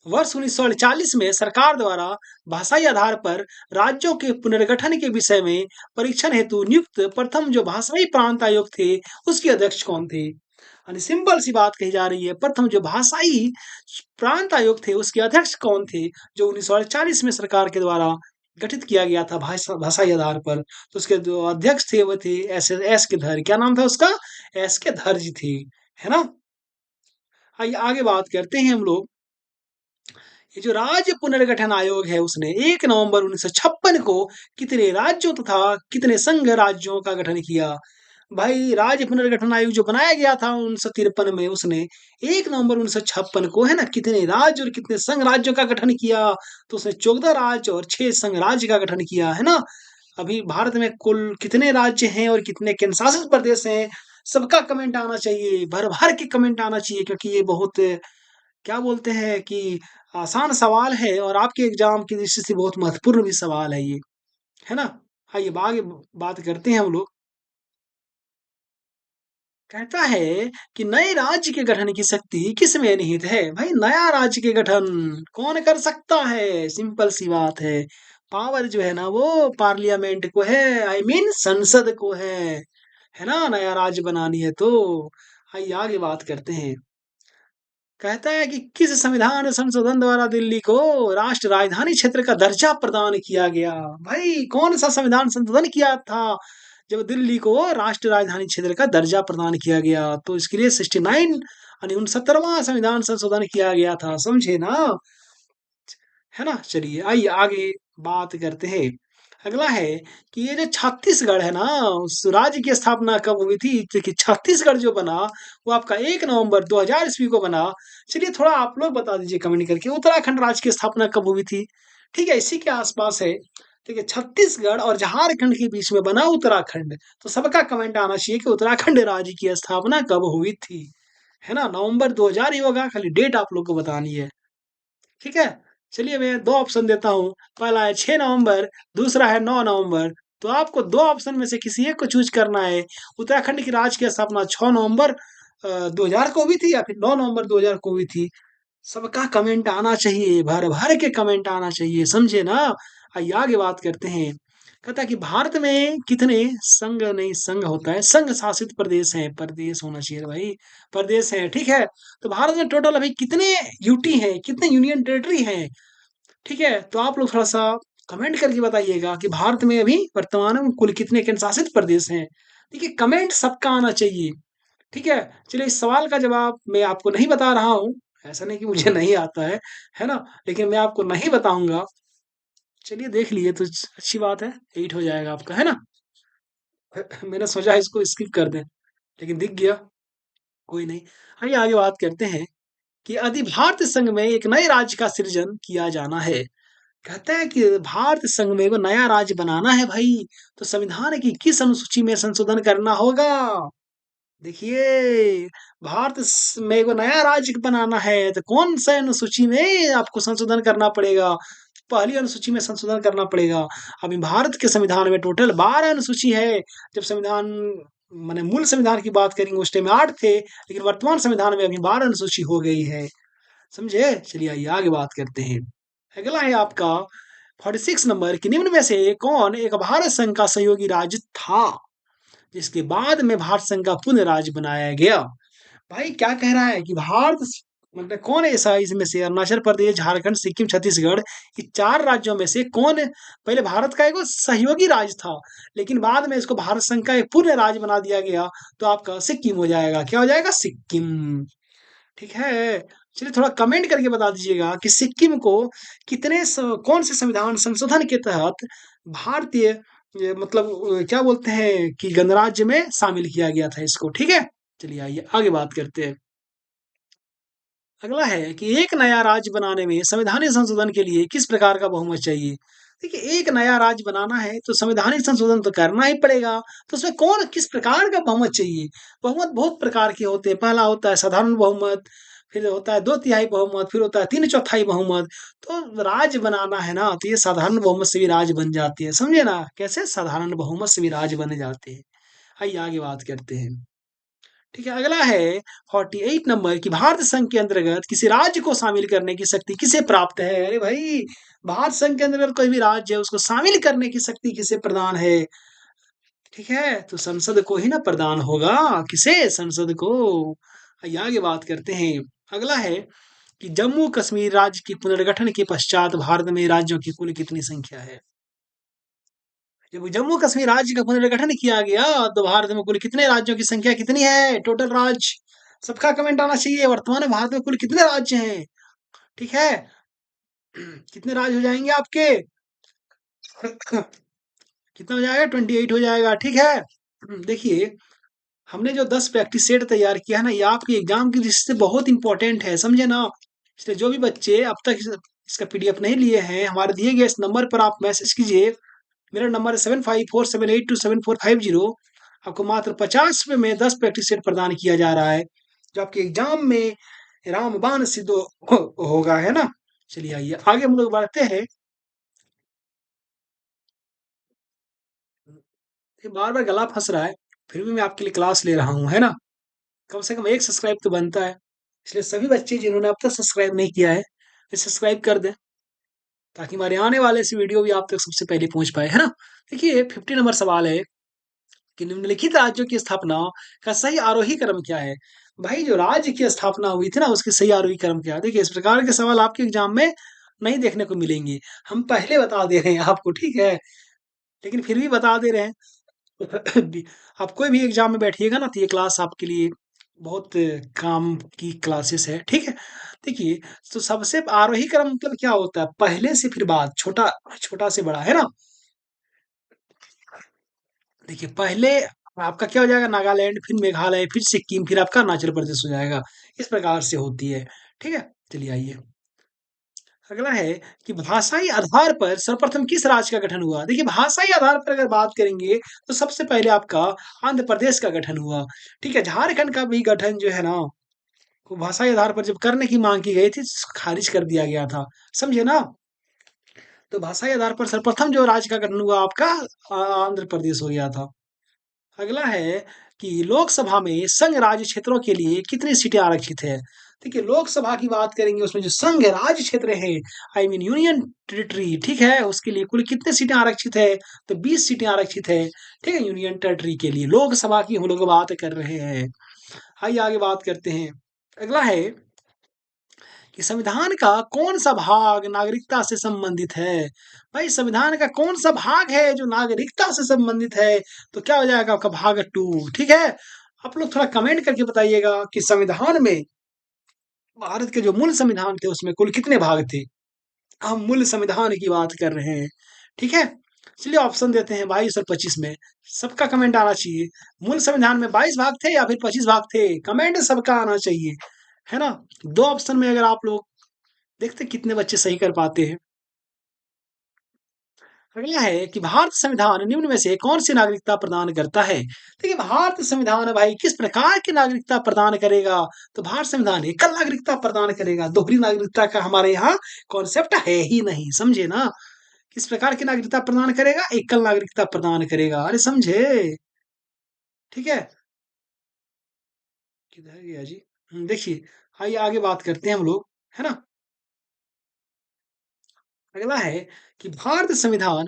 वर्ष 1948 में सरकार द्वारा भाषाई आधार पर राज्यों के पुनर्गठन के विषय में परीक्षण हेतु नियुक्त प्रथम जो भाषाई प्रांत आयोग थे, उसके अध्यक्ष कौन थे? यानी सिंपल सी बात कही जा रही है, प्रथम जो भाषाई प्रांत आयोग थे, उसके अध्यक्ष कौन थे? जो 1948 में सरकार के द्वारा गठित किया गया था भाषाई आधार पर। तो उसके जो अध्यक्ष थे वो थे एस के धर। क्या नाम था उसका? एस के धर जी थे, है ना? आइए आगे बात करते हैं हम लोग। ये जो राज्य पुनर्गठन आयोग है उसने 1 नवंबर 1956 को कितने राज्यों तथा कितने संघ राज्यों का गठन किया? भाई राज्य पुनर्गठन आयोग जो बनाया गया था 1953 में, उसने 1 नवंबर 1956 को, है ना, कितने राज्य और कितने संघ राज्यों का गठन किया? तो उसने 14 राज्य और 6 संघ राज्य का गठन किया, है ना? अभी भारत में कुल कितने राज्य हैं और कितने केंद्र शासित प्रदेश हैं? सबका कमेंट आना चाहिए, भर भर के कमेंट आना चाहिए, क्योंकि ये बहुत, क्या बोलते हैं कि, आसान सवाल है और आपके एग्जाम की दृष्टि से बहुत महत्वपूर्ण भी सवाल है ये, है ना? आइए आगे बात करते हैं हम लोग। कहता है कि नए राज्य के गठन की शक्ति किस में निहित है? भाई नया राज्य के गठन कौन कर सकता है? सिंपल सी बात है, पावर जो है ना वो पार्लियामेंट को है, आई मीन संसद को है ना? नया राज्य बनानी है तो। आइए आगे बात करते हैं। कहता है कि किस संविधान संशोधन द्वारा दिल्ली को राष्ट्र राजधानी क्षेत्र का दर्जा प्रदान किया गया? भाई कौन सा संविधान संशोधन किया था जब दिल्ली को राष्ट्र राजधानी क्षेत्र का दर्जा प्रदान किया गया? तो इसके लिए 69 यानी 69वां संविधान संशोधन किया गया था, समझे ना? है ना? चलिए आइए आगे बात करते हैं। अगला है कि ये जो छत्तीसगढ़ है ना, उस राज्य की स्थापना कब हुई थी? देखिए छत्तीसगढ़ जो बना वो आपका 1 नवंबर 2000 ईस्वी को बना। चलिए थोड़ा आप लोग बता दीजिए कमेंट करके, उत्तराखंड राज्य की स्थापना कब हुई थी? ठीक है, इसी के आसपास है। देखिए छत्तीसगढ़ और झारखंड के बीच में बना उत्तराखंड। तो सबका कमेंट आना चाहिए कि उत्तराखंड राज्य की स्थापना कब हुई थी, है ना? नवंबर 2000 ही होगा, खाली डेट आप लोग को बतानी है। ठीक है? चलिए मैं 2 ऑप्शन देता हूँ। पहला है 6 नवंबर, दूसरा है 9 नवंबर। तो आपको 2 ऑप्शन में से किसी एक को चूज़ करना है। उत्तराखंड की राज्य की स्थापना 6 नवंबर 2000 को हुई थी या फिर 9 नवंबर 2000 को हुई थी। सबका कमेंट आना चाहिए, भर-भर के कमेंट आना चाहिए, समझे ना? आइए आगे बात करते हैं। कहता है कि भारत में कितने संघ नहीं, संघ होता है, संघ शासित प्रदेश हैं, प्रदेश होना चाहिए भाई, प्रदेश हैं, ठीक है? तो भारत में टोटल अभी कितने यूटी हैं, कितने यूनियन टेरिटरी हैं, ठीक है? तो आप लोग थोड़ा-सा कमेंट करके बताइएगा कि भारत में अभी वर्तमान में कुल कितने केंद्र शासित प्रदेश हैं? देखिए कमेंट सबका आना चाहिए, ठीक है? चलिए इस सवाल का जवाब मैं आपको नहीं बता रहा हूँ, ऐसा नहीं कि मुझे नहीं आता है ना? लेकिन मैं आपको नहीं बताऊँगा। चलिए देख लिए तो अच्छी बात है, 8 हो जाएगा आपका, है ना? मैंने सोचा इसको स्किप कर दें, लेकिन दिख गया, कोई नहीं। आइए आगे बात करते हैं कि यदि भारत संघ में एक नए राज्य का सृजन किया जाना है, कहता है कि भारत संघ में एगो नया राज्य बनाना है भाई, तो संविधान की किस अनुसूची में संशोधन करना होगा? देखिए, भारत में एगो नया राज्य बनाना है तो कौन सा अनुसूची में आपको संशोधन करना पड़ेगा? पहली अनुसूची में संशोधन करना पड़ेगा। अभी भारत के संविधान में टोटल 12 अनुसूची है। जब संविधान, माने मूल संविधान की बात करेंगे उस टाइम में 8 थे, लेकिन वर्तमान संविधान में अभी 12 अनुसूची हो गई है। समझे? चलिए आइए आगे बात करते हैं। अगला है आपका 46 नंबर कि निम्न में से कौन एक भारत संघ का सहयोगी राज्य था, जिसके बाद में भारत संघ का पुनः राज्य बनाया गया? भाई क्या कह रहा है कि भारत मतलब कौन ऐसा इसमें से अरुणाचल प्रदेश, झारखंड, सिक्किम, छत्तीसगढ़, ये 4 राज्यों में से कौन पहले भारत का एक सहयोगी राज्य था, लेकिन बाद में इसको भारत संघ का एक पूर्ण राज्य बना दिया गया, तो आपका सिक्किम हो जाएगा। क्या हो जाएगा? सिक्किम। ठीक है? चलिए थोड़ा कमेंट करके बता दीजिएगा कि सिक्किम को कौन से संविधान संशोधन के तहत भारतीय मतलब क्या बोलते हैं कि गणराज्य में शामिल किया गया था इसको, ठीक है। चलिए आइए आगे बात करते हैं। अगला है कि एक नया राज्य बनाने में संवैधानिक संशोधन के लिए किस प्रकार का बहुमत चाहिए। देखिए, एक नया राज्य बनाना है तो संवैधानिक संशोधन तो करना ही पड़ेगा। तो उसमें कौन किस प्रकार का बहुमत चाहिए। बहुमत बहुत प्रकार के होते हैं। पहला होता है साधारण बहुमत, फिर होता है दो तिहाई बहुमत, फिर होता है तीन चौथाई बहुमत। तो राज्य बनाना है ना, तो ये साधारण बहुमत से भी राज्य बन जाती है, समझे ना। कैसे साधारण बहुमत से भी राज्य बन जाते हैं। आइए आगे बात करते हैं। ठीक है, अगला है 48 नंबर कि भारत संघ के अंतर्गत किसी राज्य को शामिल करने की शक्ति किसे प्राप्त है। अरे भाई, भारत संघ के अंतर्गत कोई भी राज्य है उसको शामिल करने की शक्ति किसे प्रदान है। ठीक है, तो संसद को ही ना प्रदान होगा। किसे, संसद को। आइए आगे बात करते हैं। अगला है कि जम्मू कश्मीर राज्य के पुनर्गठन के पश्चात भारत में राज्यों की कुल कितनी संख्या है। जब जम्मू कश्मीर राज्य का पुनर्गठन किया गया तो भारत में कुल कितने राज्यों की संख्या कितनी है, टोटल राज्य। सबका कमेंट आना चाहिए, वर्तमान में भारत में कुल कितने राज्य हैं। ठीक है, कितने राज्य हो जाएंगे आपके। कितना हो जाएगा, 28 हो जाएगा। ठीक है, देखिए हमने जो 10 प्रैक्टिस सेट तैयार किया है ना, ये आपके एग्जाम की दृष्टि से बहुत इंपॉर्टेंट है, समझे ना। इसलिए जो भी बच्चे अब तक इसका पीडीएफ नहीं लिए हैं, हमारे दिए गए इस नंबर पर आप मैसेज कीजिए। मेरा नंबर है 7547827450। आपको मात्र 50 रुपए में 10 प्रैक्टिस सेट प्रदान किया जा रहा है, जो आपके एग्जाम में रामबाण सिद्ध होगा, है ना। चलिए आइए आगे हम लोग बढ़ते हैं। ये बार बार गला फंस रहा है, फिर भी मैं आपके लिए क्लास ले रहा हूँ, है ना। कम से कम एक सब्सक्राइब तो बनता है। इसलिए सभी बच्चे जिन्होंने अब तक सब्सक्राइब नहीं किया है, वे सब्सक्राइब कर दें, ताकि हमारे आने वाले से वीडियो भी आप तक सबसे पहले पहुंच पाए, है ना। देखिए 50 नंबर सवाल है कि निम्नलिखित राज्यों की स्थापना का सही आरोही क्रम क्या है। भाई, जो राज्य की स्थापना हुई थी ना, उसकी सही आरोही क्रम क्या है। देखिए, इस प्रकार के सवाल आपके एग्जाम में नहीं देखने को मिलेंगे। हम पहले बता दे रहे हैं आपको, ठीक है, लेकिन फिर भी बता दे रहे हैं। आप कोई भी एग्जाम में बैठिएगा ना, तो ये क्लास आपके लिए बहुत काम की क्लासेस है, ठीक है। देखिए, तो सबसे आरोही क्रम मतलब क्या होता है, पहले से फिर बाद, छोटा छोटा से बड़ा, है ना। देखिए, पहले आपका क्या हो जाएगा, नागालैंड, फिर मेघालय, फिर सिक्किम, फिर आपका अरुणाचल प्रदेश हो जाएगा। इस प्रकार से होती है, ठीक है। चलिए आइए, अगला है कि भाषाई आधार पर सर्वप्रथम किस राज्य का गठन हुआ। देखिए, भाषाई आधार पर अगर बात करेंगे तो सबसे पहले आपका आंध्र प्रदेश का गठन हुआ। ठीक है, झारखंड का भी गठन जो है ना, वो भाषाई आधार पर जब करने की मांग की गई थी, खारिज कर दिया गया था, समझे ना। तो भाषाई आधार पर सर्वप्रथम जो राज्य का गठन हुआ आपका आंध्र प्रदेश हो गया था। अगला है कि लोकसभा में संघ राज्य क्षेत्रों के लिए कितनी सीटें आरक्षित है। देखिए, लोकसभा की बात करेंगे, उसमें जो संघ राज्य क्षेत्र है, आई मीन यूनियन टेरिटरी, ठीक है, उसके लिए कुल कितने सीटें आरक्षित है, तो 20 सीटें आरक्षित है। ठीक है, यूनियन टेरिटरी के लिए। लोकसभा की हम लोग बात कर रहे हैं। आइए आगे बात करते हैं। अगला है कि संविधान का कौन सा भाग नागरिकता से संबंधित है। भाई, संविधान का कौन सा भाग है जो नागरिकता से संबंधित है, तो क्या हो जाएगा आपका भाग 2। ठीक है, आप लोग थोड़ा कमेंट करके बताइएगा कि संविधान में, भारत के जो मूल संविधान थे उसमें कुल कितने भाग थे। हम मूल संविधान की बात कर रहे हैं, ठीक है। चलिए ऑप्शन देते हैं 22 और 25 में। सबका कमेंट आना चाहिए, मूल संविधान में 22 भाग थे या फिर 25 भाग थे, कमेंट सबका आना चाहिए, है ना। दो ऑप्शन में अगर आप लोग देखते कितने बच्चे सही कर पाते हैं। अगला है कि भारत संविधान निम्न में से कौन सी नागरिकता प्रदान करता है। देखिए, भारत संविधान भाई किस प्रकार की नागरिकता प्रदान करेगा, तो भारत संविधान एकल नागरिकता प्रदान करेगा। दोहरी नागरिकता का हमारे यहाँ कॉन्सेप्ट है ही नहीं, समझे ना। किस प्रकार की नागरिकता प्रदान करेगा, एकल नागरिकता प्रदान करेगा, अरे समझे। ठीक है, किधर गया जी। देखिए, आइए आगे बात करते हैं हम लोग, है ना। अगला है कि भारत संविधान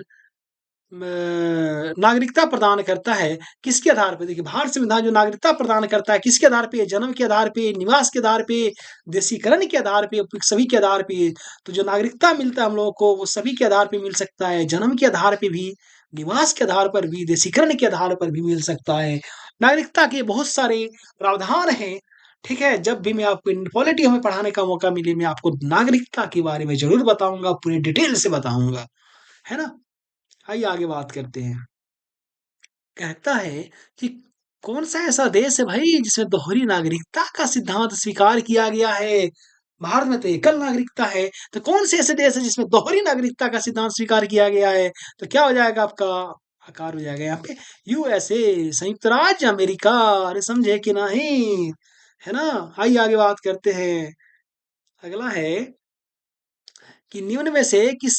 नागरिकता प्रदान करता है किसके आधार पे। देखिए, भारत संविधान जो नागरिकता प्रदान करता है किसके आधार पे, जन्म के आधार पे, निवास के आधार पे, देशीकरण के आधार पे, सभी के आधार पे। तो जो नागरिकता मिलता है हम लोगों को, वो सभी के आधार पे मिल सकता है, जन्म के आधार पे भी, निवास के आधार पर भी, देशीकरण के आधार पर भी मिल सकता है। नागरिकता के बहुत सारे प्रावधान हैं, ठीक है? जब भी मैं आपको इंडियन पॉलिटी हमें पढ़ाने का मौका मिले, मैं आपको नागरिकता के बारे में ज़रूर बताऊँगा, पूरी डिटेल से बताऊँगा, है ना? आइए आगे बात करते हैं। कहता है कि कौन-सा ऐसा देश है भाई जिसमें दोहरी नागरिकता का सिद्धांत स्वीकार किया गया है? भारत में तो एकल नागरिकता है, तो कौन से ऐसे देश है जिसमें दोहरी नागरिकता का सिद्धांत स्वीकार किया गया है? तो क्या हो जाएगा आपका आकार हो जाएगा यहाँ पे यूएसए, संयुक्त राज्य अमेरिका। अरे समझे कि नहीं? है ना? आइए आगे बात करते हैं। अगला है कि निम्न में से किस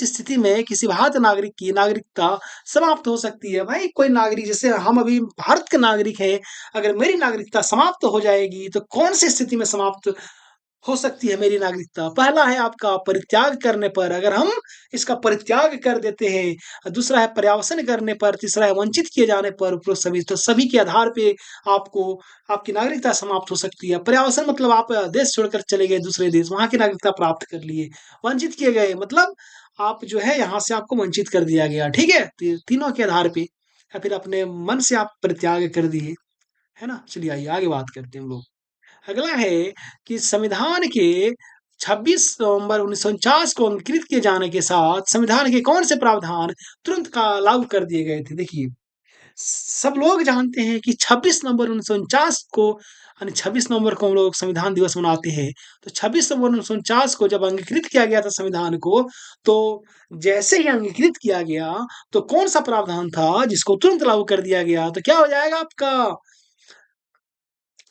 स्थिति में किसी भारत नागरिक की नागरिकता समाप्त हो सकती है? भाई कोई नागरिक जैसे हम अभी भारत के नागरिक हैं, अगर मेरी नागरिकता समाप्त हो जाएगी तो कौन सी स्थिति में समाप्त हो सकती है मेरी नागरिकता? पहला है आपका परित्याग करने पर, अगर हम इसका परित्याग कर देते हैं। दूसरा है पर्यावसन करने पर, तीसरा है वंचित किए जाने पर, उपरोक्त सभी तो सभी के आधार पे आपको आपकी नागरिकता समाप्त हो सकती है। पर्यावसन मतलब आप देश छोड़कर चले गए दूसरे देश, वहाँ की नागरिकता प्राप्त कर लिए। वंचित किए गए मतलब आप जो है यहाँ से आपको वंचित कर दिया गया, ठीक है? तीनों के आधार पे या फिर अपने मन से आप परित्याग कर दिए, है ना? चलिए आइए आगे बात करते हैं हम लोग। अगला है कि संविधान के 26 नवंबर 1949 को अंकित किए जाने के साथ संविधान के कौन से प्रावधान तुरंत का लागू कर दिए गए थे? देखिए, सब लोग जानते हैं कि 26 नवंबर 1949 को यानी 26 नवंबर को हम लोग संविधान दिवस मनाते हैं। तो 26 नवंबर 1949 को जब अंगीकृत किया गया था संविधान को, तो जैसे ही अंगीकृत किया गया, तो कौन-सा प्रावधान था जिसको तुरंत लागू कर दिया गया? तो क्या हो जाएगा आपका?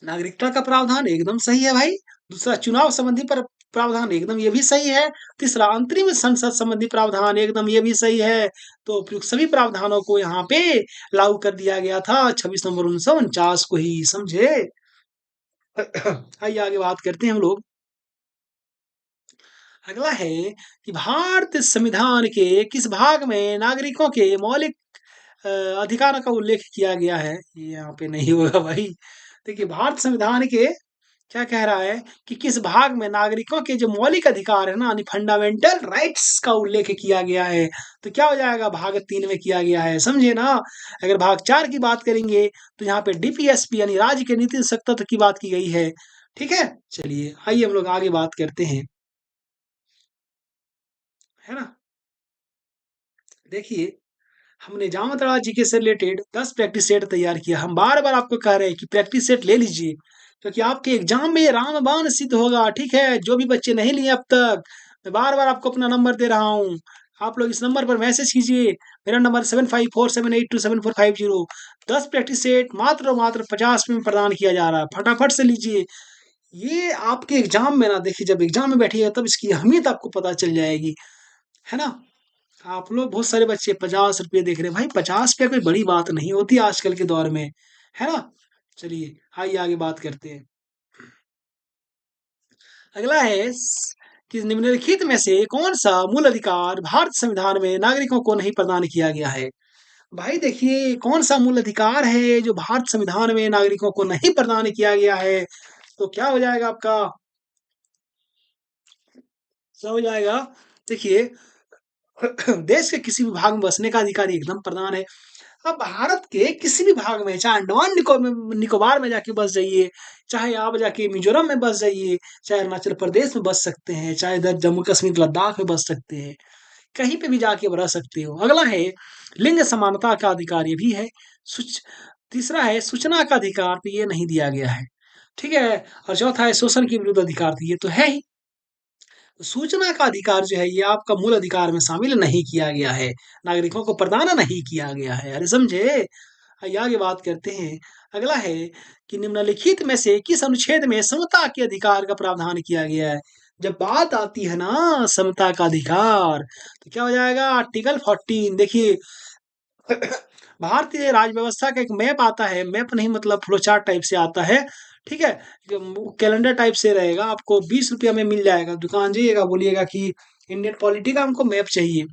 नागरिकता का प्रावधान एकदम सही है भाई। दूसरा चुनाव संबंधी पर प्रावधान एकदम ये भी सही है। तीसरा अंतरिम संसद संबंधी प्रावधान एकदम ये भी सही है। तो उपयुक्त सभी प्रावधानों को यहाँ पे लागू कर दिया गया था 26 नवंबर 1949 को ही, समझे? आइए आगे बात करते हैं हम लोग। अगला है कि भारतीय संविधान के किस भाग में नागरिकों के मौलिक अ, अधिकारों का उल्लेख किया गया है? ये यहाँ पे नहीं होगा भाई। देखिए भारत संविधान के क्या कह रहा है कि किस भाग में नागरिकों के जो मौलिक अधिकार है ना यानी फंडामेंटल राइट्स का उल्लेख किया गया है? तो क्या हो जाएगा? भाग 3 में किया गया है, समझे ना? अगर भाग 4 की बात करेंगे तो यहाँ पे डीपीएसपी यानी राज्य के नीति सत्ता की बात की गई है। ठीक है? चलिए आइए हम लोग आगे बात करते हैं, है ना? देखिए हमने जामा-ताड़ा जीके से रिलेटेड 10 प्रैक्टिस सेट तैयार किया। हम बार-बार आपको कह रहे हैं कि प्रैक्टिस सेट ले लीजिए, क्योंकि आपके एग्ज़ाम में ये रामबाण सिद्ध होगा, ठीक है? जो भी बच्चे नहीं लिए अब तक, मैं बार-बार आपको अपना नंबर दे रहा हूँ। आप लोग इस नंबर पर मैसेज कीजिए। मेरा नंबर 7547827450। 10 प्रैक्टिस सेट मात्र और मात्र 50 में प्रदान किया जा रहा है। फटाफट से लीजिए। ये आपके एग्ज़ाम में ना देखिए जब एग्ज़ाम में बैठिएगा तब इसकी अहमियत आपको पता चल जाएगी, है ना? आप लोग बहुत सारे बच्चे ₹50 देख रहे हैं। भाई ₹50 कोई बड़ी बात नहीं होती आजकल के दौर में, है ना? चलिए, आइए आगे बात करते हैं। अगला है कि निम्नलिखित में से कौन-सा मूल अधिकार भारत संविधान में नागरिकों को नहीं प्रदान किया गया है? भाई देखिए, कौन-सा मूल अधिकार है जो भारत संविधान में नागरिकों को नहीं प्रदान किया गया है? तो क्या हो जाएगा आपका? क्या हो जाएगा? देखिए देश के किसी भी भाग में बसने का अधिकार एकदम प्रदान है। आप भारत के किसी भी भाग में चाहे अंडमान निकोबार में जाके बस जाइए, चाहे आप जाके मिज़ोरम में बस जाइए, चाहे अरुणाचल प्रदेश में बस सकते हैं, चाहे इधर जम्मू कश्मीर, लद्दाख में बस सकते हैं, कहीं पे भी जाके आप रह सकते हो। अगला है लिंग समानता का अधिकार ये भी है। सूच तीसरा है सूचना का अधिकार तो ये नहीं दिया गया है, ठीक है? और चौथा है शोषण के विरुद्ध अधिकार तो ये तो है ही। सूचना का अधिकार जो है ये आपका मूल अधिकार में शामिल नहीं किया गया है, नागरिकों को प्रदान नहीं किया गया है। अरे समझे? आइए आगे बात करते हैं। अगला है कि निम्नलिखित में से किस अनुच्छेद में समता के अधिकार का प्रावधान किया गया है? जब बात आती है ना समता का अधिकार, तो क्या हो जाएगा? आर्टिकल 14 देखिए भारतीय राज्य व्यवस्था का एक मैप आता है, मैप नहीं मतलब फ्लो चार्ट टाइप से आता है, ठीक है? कैलेंडर टाइप से रहेगा, आपको ₹20 में मिल जाएगा। दुकान जाइएगा, बोलिएगा कि इंडियन पॉलिटी का हमको मैप चाहिए,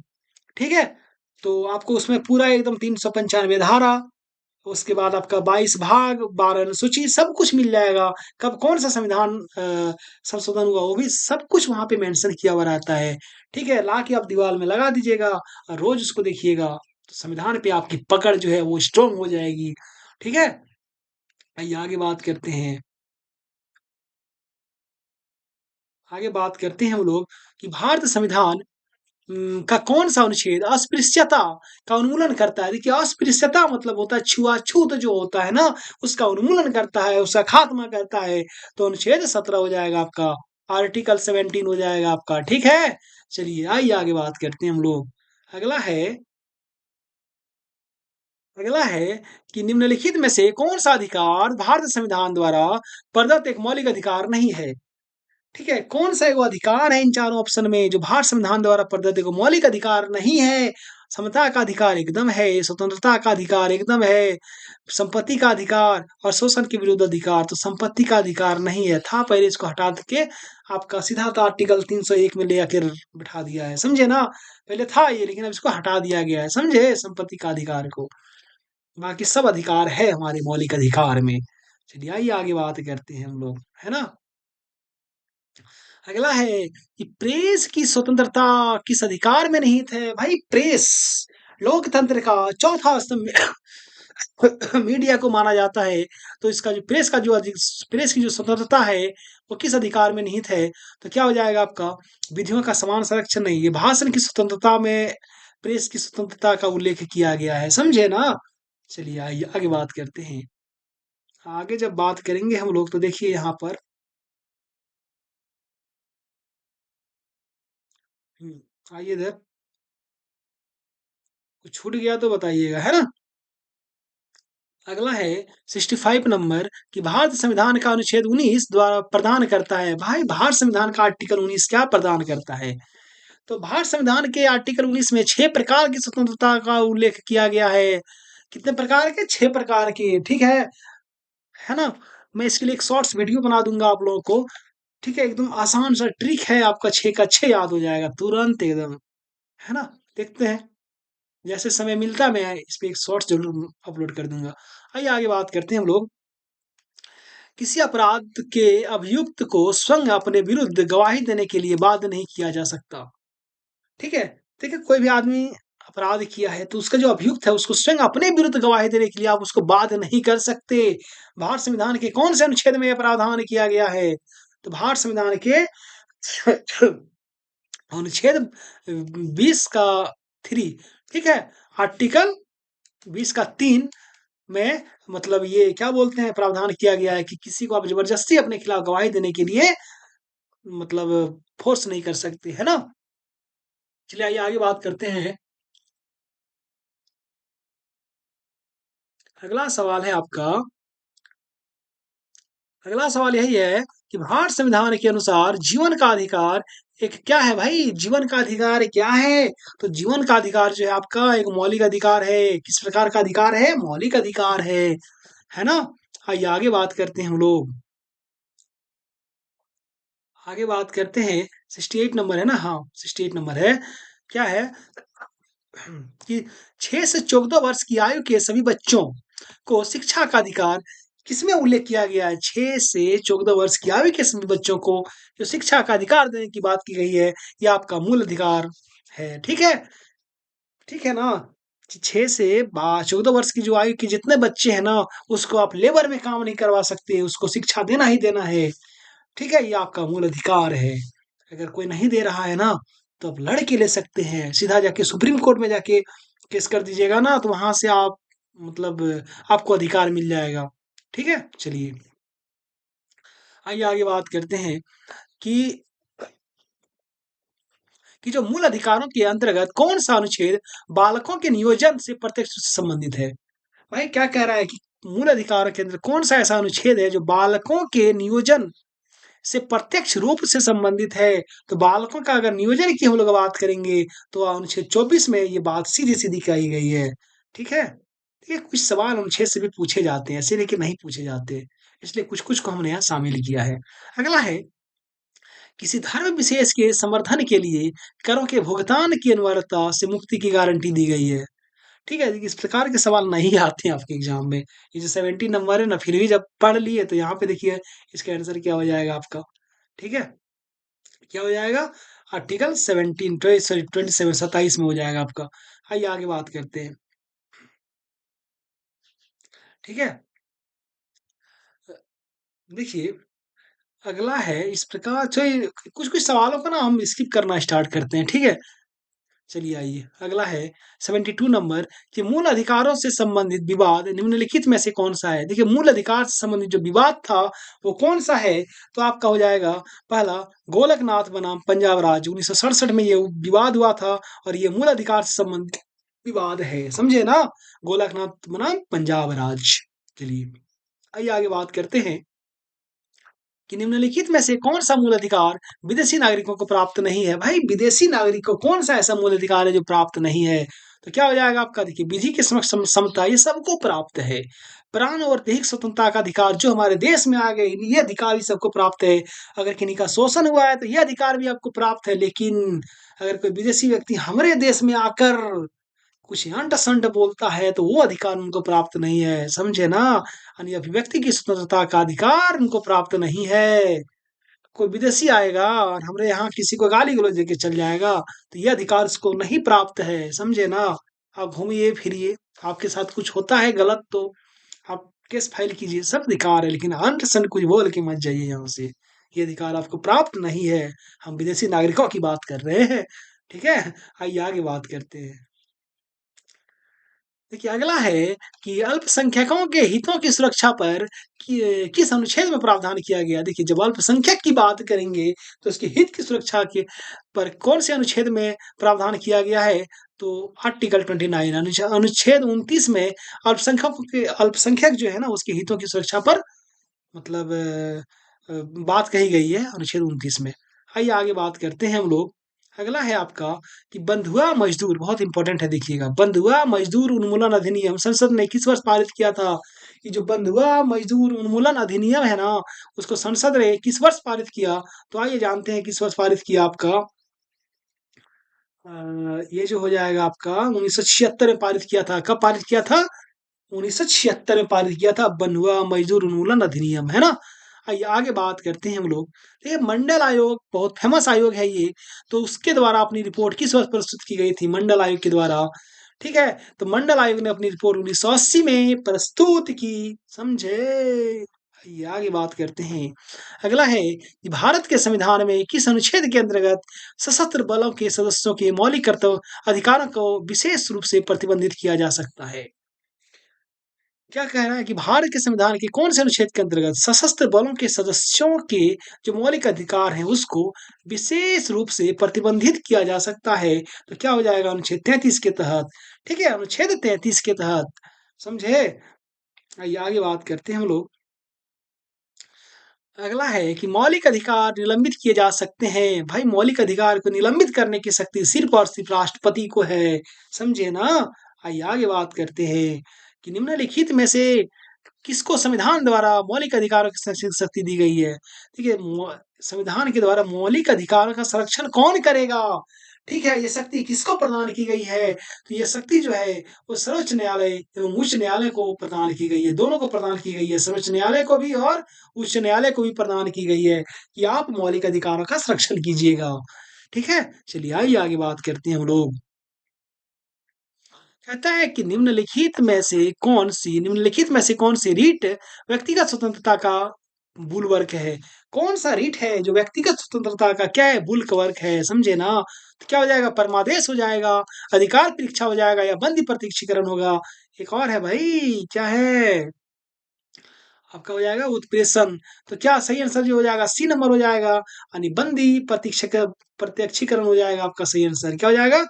ठीक है? तो आपको उसमें पूरा एकदम 395 धारा, उसके बाद आपका 22 भाग, 12 अनुसूची सब कुछ मिल जाएगा। कब कौन-सा संविधान संशोधन हुआ वो भी सब कुछ वहाँ पे मेंशन किया हुआ रहता है, ठीक है? ला के आप दीवार में लगा दीजिएगा और रोज़ उसको देखिएगा, तो संविधान पे आपकी पकड़ जो है वो स्ट्रॉन्ग हो जाएगी, ठीक है? आइए आगे बात करते हैं। आगे बात करते हैं हम लोग कि भारत संविधान का कौन-सा अनुच्छेद अस्पृश्यता का उन्मूलन करता है? देखिए, अस्पृश्यता मतलब होता है छुआछूत जो होता है ना, उसका उन्मूलन करता है, उसका खात्मा करता है। तो अनुच्छेद 17 हो जाएगा आपका, आर्टिकल 17 हो जाएगा आपका, ठीक है? चलिए, आइए आगे बात करते हैं हम लोग। अगला है अगला है कि निम्नलिखित में से कौन-सा अधिकार भारत संविधान द्वारा प्रदत्त एक मौलिक अधिकार नहीं है? ठीक है, कौन-सा एगो अधिकार है इन चारों ऑप्शन में जो भारत संविधान द्वारा प्रदत्त एगो मौलिक अधिकार नहीं है? समता का अधिकार एकदम है, स्वतंत्रता का अधिकार एकदम है, संपत्ति का अधिकार और शोषण के विरुद्ध अधिकार, तो संपत्ति का अधिकार नहीं है। था पहले इसको हटा के आपका सीधा तो आर्टिकल 301 में ले आकर बिठा दिया है, समझे ना? पहले था ये लेकिन अब इसको हटा दिया गया है, समझे? संपत्ति का अधिकार को। बाकी सब अधिकार है हमारे मौलिक अधिकार में। चलिए आइए आगे बात करते हैं हम लोग, है ना? अगला है कि प्रेस की स्वतंत्रता किस अधिकार में निहित है? भाई प्रेस लोकतंत्र का चौथा स्तंभ मीडिया को माना जाता है। तो इसका जो प्रेस की जो स्वतंत्रता है वो किस अधिकार में निहित है? तो क्या हो जाएगा आपका विधियों का समान संरक्षण नहीं, ये भाषण की स्वतंत्रता में प्रेस की स्वतंत्रता का उल्लेख किया गया है, समझे ना? चलिए आइए आगे बात करते हैं। आगे जब बात करेंगे हम लोग तो देखिए यहाँ पर आइए इधर कुछ छूट गया तो बताइएगा, है ना? अगला है 65 नंबर कि भारत संविधान का अनुच्छेद 19 द्वारा प्रदान करता है। भाई भारत संविधान का आर्टिकल 19 क्या प्रदान करता है? तो भारत संविधान के आर्टिकल 19 में 6 प्रकार की स्वतंत्रता का उल्लेख किया गया है। कितने प्रकार के? 6 प्रकार के, ठीक है ना? मैं इसके लिए एक शॉर्ट्स वीडियो बना दूंगा आप लोगों को, ठीक है? एकदम आसान सा ट्रिक है, आपका 6 का 6 याद हो जाएगा तुरंत एकदम, है ना? देखते हैं। जैसे समय मिलता है मैं इस पे एक शॉर्ट्स ज़रूर अपलोड कर दूँगा। आइए आगे बात करते हैं हम लोग। किसी अपराध के अभियुक्त को स्वयं अपने विरुद्ध गवाही देने के लिए बाध्य नहीं किया जा सकता। ठीक है? देखिए कोई भी आदमी अपराध किया है तो उसका जो अभियुक्त है उसको स्वयं अपने विरुद्ध गवाही देने के लिए आप उसको बाध्य नहीं कर सकते। भारत संविधान के कौन से अनुच्छेद में यह प्रावधान किया गया है? तो भारत संविधान के अनुच्छेद 20 का 3, ठीक है? आर्टिकल 20 का 3 में मतलब ये क्या बोलते हैं प्रावधान किया गया है कि किसी को आप ज़बरदस्ती अपने खिलाफ गवाही देने के लिए मतलब फ़ोर्स नहीं कर सकते, है ना? चलिए आइए आगे बात करते हैं। अगला सवाल है आपका अगला सवाल यही है कि भारत संविधान के अनुसार जीवन का अधिकार एक क्या है भाई? जीवन का अधिकार क्या है? तो जीवन का अधिकार जो है आपका एक मौलिक अधिकार है। किस प्रकार का अधिकार है? मौलिक अधिकार है ना? आइए आगे बात करते हैं हम लोग। आगे बात करते हैं 68 नंबर है ना? हाँ, 68 नंबर है। क्या है कि 6 से 14 वर्ष की आयु के सभी बच्चों को शिक्षा का अधिकार किसमें उल्लेख किया गया है? 6 से 14 वर्ष की आयु के सभी बच्चों को जो शिक्षा का अधिकार देने की बात की गई है, ये आपका मूल अधिकार है। ठीक है? ठीक है ना? 6 से बा 14 वर्ष की जो आयु के जितने बच्चे हैं ना, उसको आप लेबर में काम नहीं करवा सकते, उसको शिक्षा देना ही देना है। ठीक है? ये आपका मूल अधिकार है। अगर कोई नहीं दे रहा है ना, तो आप लड़ के ले सकते हैं। सीधा जाके सुप्रीम कोर्ट में जाके केस कर दीजिएगा ना, तो वहाँ से आप मतलब आपको अधिकार मिल जाएगा। ठीक है? चलिए, आइए आगे बात करते हैं कि जो मूल अधिकारों के अंतर्गत कौन-सा अनुच्छेद बालकों के नियोजन से प्रत्यक्ष रूप से संबंधित है? भाई क्या कह रहा है कि मूल अधिकारों के अंदर कौन-सा ऐसा अनुच्छेद है जो बालकों के नियोजन से प्रत्यक्ष रूप से संबंधित है? तो बालकों का अगर नियोजन की हम लोग बात करेंगे, तो अनुच्छेद 24 में ये बात सीधी-सीधी कही गई है। ठीक है? देखिए कुछ सवाल अनुच्छेद से भी पूछे जाते हैं, ऐसे नहीं कि नहीं पूछे जाते। इसलिए कुछ-कुछ को हमने यहाँ शामिल किया है। अगला है, किसी धर्म विशेष के समर्थन के लिए करों के भुगतान की अनिवार्यता से मुक्ति की गारंटी दी गई है। ठीक है? इस प्रकार के सवाल नहीं आते हैं आपके एग्ज़ाम में। ये जो 70 नंबर है ना, फिर भी जब पढ़ लिए तो यहाँ पे देखिए इसका आंसर क्या हो जाएगा आपका। ठीक है? क्या हो जाएगा? आर्टिकल 17 सॉरी 27 27 में हो जाएगा आपका। आइए आगे बात करते हैं। ठीक है? देखिए अगला है इस प्रकार से, कुछ कुछ सवालों को ना हम स्किप करना स्टार्ट करते हैं, ठीक है। चलिए आइए, अगला है 72 नंबर, कि मूल अधिकारों से संबंधित विवाद निम्नलिखित में से कौन सा है। देखिए, मूल अधिकार से संबंधित जो विवाद था वो कौन सा है, तो आपका हो जाएगा पहला, गोलकनाथ बनाम पंजाब राज्य 1967 में ये विवाद हुआ था, और ये मूल अधिकार से संबंधित विवाद है, समझे ना। गोलकनाथ बनाम पंजाब राज्य। चलिए आइए आगे बात करते हैं कि निम्नलिखित में से कौन सा मूल अधिकार विदेशी नागरिकों को प्राप्त नहीं है। भाई, विदेशी नागरिक को कौन सा ऐसा मूल अधिकार है जो प्राप्त नहीं है, तो क्या हो जाएगा आपका, देखिए, विधि के समक्ष समता ये सबको प्राप्त है। प्राण और दैहिक स्वतंत्रता का अधिकार जो हमारे देश में आ गए, ये अधिकार भी सबको प्राप्त है। अगर किन्हीं का शोषण हुआ है तो ये अधिकार भी आपको प्राप्त है, लेकिन अगर कोई विदेशी व्यक्ति हमारे देश में आकर कुछ अंट संट बोलता है तो वो अधिकार उनको प्राप्त नहीं है, समझे ना। यानी अभिव्यक्ति की स्वतंत्रता का अधिकार उनको प्राप्त नहीं है। कोई विदेशी आएगा और हमारे यहाँ किसी को गाली गलौज देके चल जाएगा तो ये अधिकार उसको नहीं प्राप्त है, समझे ना। आप घूमिए फिरिए, आपके साथ कुछ होता है गलत तो आप केस फाइल कीजिए, सब अधिकार है, लेकिन अंट संट कुछ बोल के मत जाइए यहाँ से। ये अधिकार आपको प्राप्त नहीं है। हम विदेशी नागरिकों की बात कर रहे हैं, ठीक है। आइए आगे बात करते हैं। देखिए, अगला है कि अल्पसंख्यकों के हितों की सुरक्षा पर किस अनुच्छेद में प्रावधान किया गया। देखिए, जब अल्पसंख्यक की बात करेंगे तो उसके हित की सुरक्षा के पर कौन से अनुच्छेद में प्रावधान किया गया है, तो आर्टिकल 29 अनुच्छेद 29 में अल्पसंख्यक जो है ना उसके हितों की सुरक्षा पर मतलब बात कही गई है अनुच्छेद 29 में। आइए आगे बात करते हैं हम लोग। अगला है आपका कि बंधुआ मजदूर, बहुत इंपॉर्टेंट है, देखिएगा, बंधुआ मजदूर उन्मूलन अधिनियम संसद ने किस वर्ष पारित किया था। ये जो बंधुआ मजदूर उन्मूलन अधिनियम है ना, उसको संसद ने किस वर्ष पारित किया, तो आइए जानते हैं किस वर्ष पारित किया आपका। ये जो हो जाएगा आपका 1976 में पारित किया था। कब पारित किया था? 1976 में पारित किया था बंधुआ मजदूर उन्मूलन अधिनियम, है ना। आइए आगे बात करते हैं हम लोग। ये मंडल आयोग बहुत फेमस आयोग है ये, तो उसके द्वारा अपनी रिपोर्ट किस वर्ष प्रस्तुत की गई थी, मंडल आयोग के द्वारा। ठीक है, तो मंडल आयोग ने अपनी रिपोर्ट 1980 में प्रस्तुत की, समझे। आइए आगे बात करते हैं। अगला है कि भारत के संविधान में किस अनुच्छेद के अंतर्गत सशस्त्र बलों के सदस्यों के मौलिक कर्तव्य अधिकारों को विशेष रूप से प्रतिबंधित किया जा सकता है। क्या कह रहा है कि भारत के संविधान के कौन से अनुच्छेद के अंतर्गत सशस्त्र बलों के सदस्यों के जो मौलिक अधिकार हैं उसको विशेष रूप से प्रतिबंधित किया जा सकता है, तो क्या हो जाएगा, अनुच्छेद 33 के तहत। ठीक है, अनुच्छेद 33 के तहत, समझे। आइए आगे बात करते हैं हम लोग। अगला है कि मौलिक अधिकार निलंबित किए जा सकते हैं। भाई, मौलिक अधिकार को निलंबित करने की शक्ति सिर्फ और सिर्फ राष्ट्रपति को है, समझे ना। आइए आगे बात करते हैं कि निम्नलिखित में से किसको संविधान द्वारा मौलिक अधिकारों की शक्ति दी गई है। ठीक है, संविधान के द्वारा मौलिक अधिकारों का संरक्षण कौन करेगा। ठीक है, ये शक्ति किसको प्रदान की गई है, तो ये शक्ति जो है वो सर्वोच्च न्यायालय एवं उच्च न्यायालय को प्रदान की गई है, दोनों को प्रदान की गई है, सर्वोच्च न्यायालय को भी और उच्च न्यायालय को भी प्रदान की गई है कि आप मौलिक अधिकारों का संरक्षण कीजिएगा। ठीक है, चलिए आइए आगे बात करते हैं हम लोग। कहता है कि निम्नलिखित में से कौन सी रीट व्यक्तिगत स्वतंत्रता का बुलवर्क है। कौन सा रीट है जो व्यक्तिगत स्वतंत्रता का क्या है, बुलवर्क है, समझे ना। तो क्या हो जाएगा, परमादेश हो जाएगा, अधिकार परीक्षा हो जाएगा, या बंदी प्रत्यक्षीकरण होगा। एक और है भाई, क्या है आपका, हो जाएगा उत्प्रेषण। तो क्या सही आंसर जो हो जाएगा, सी नंबर हो जाएगा, यानी बंदी प्रत्यक्षीकरण हो जाएगा आपका सही आंसर। क्या हो जाएगा,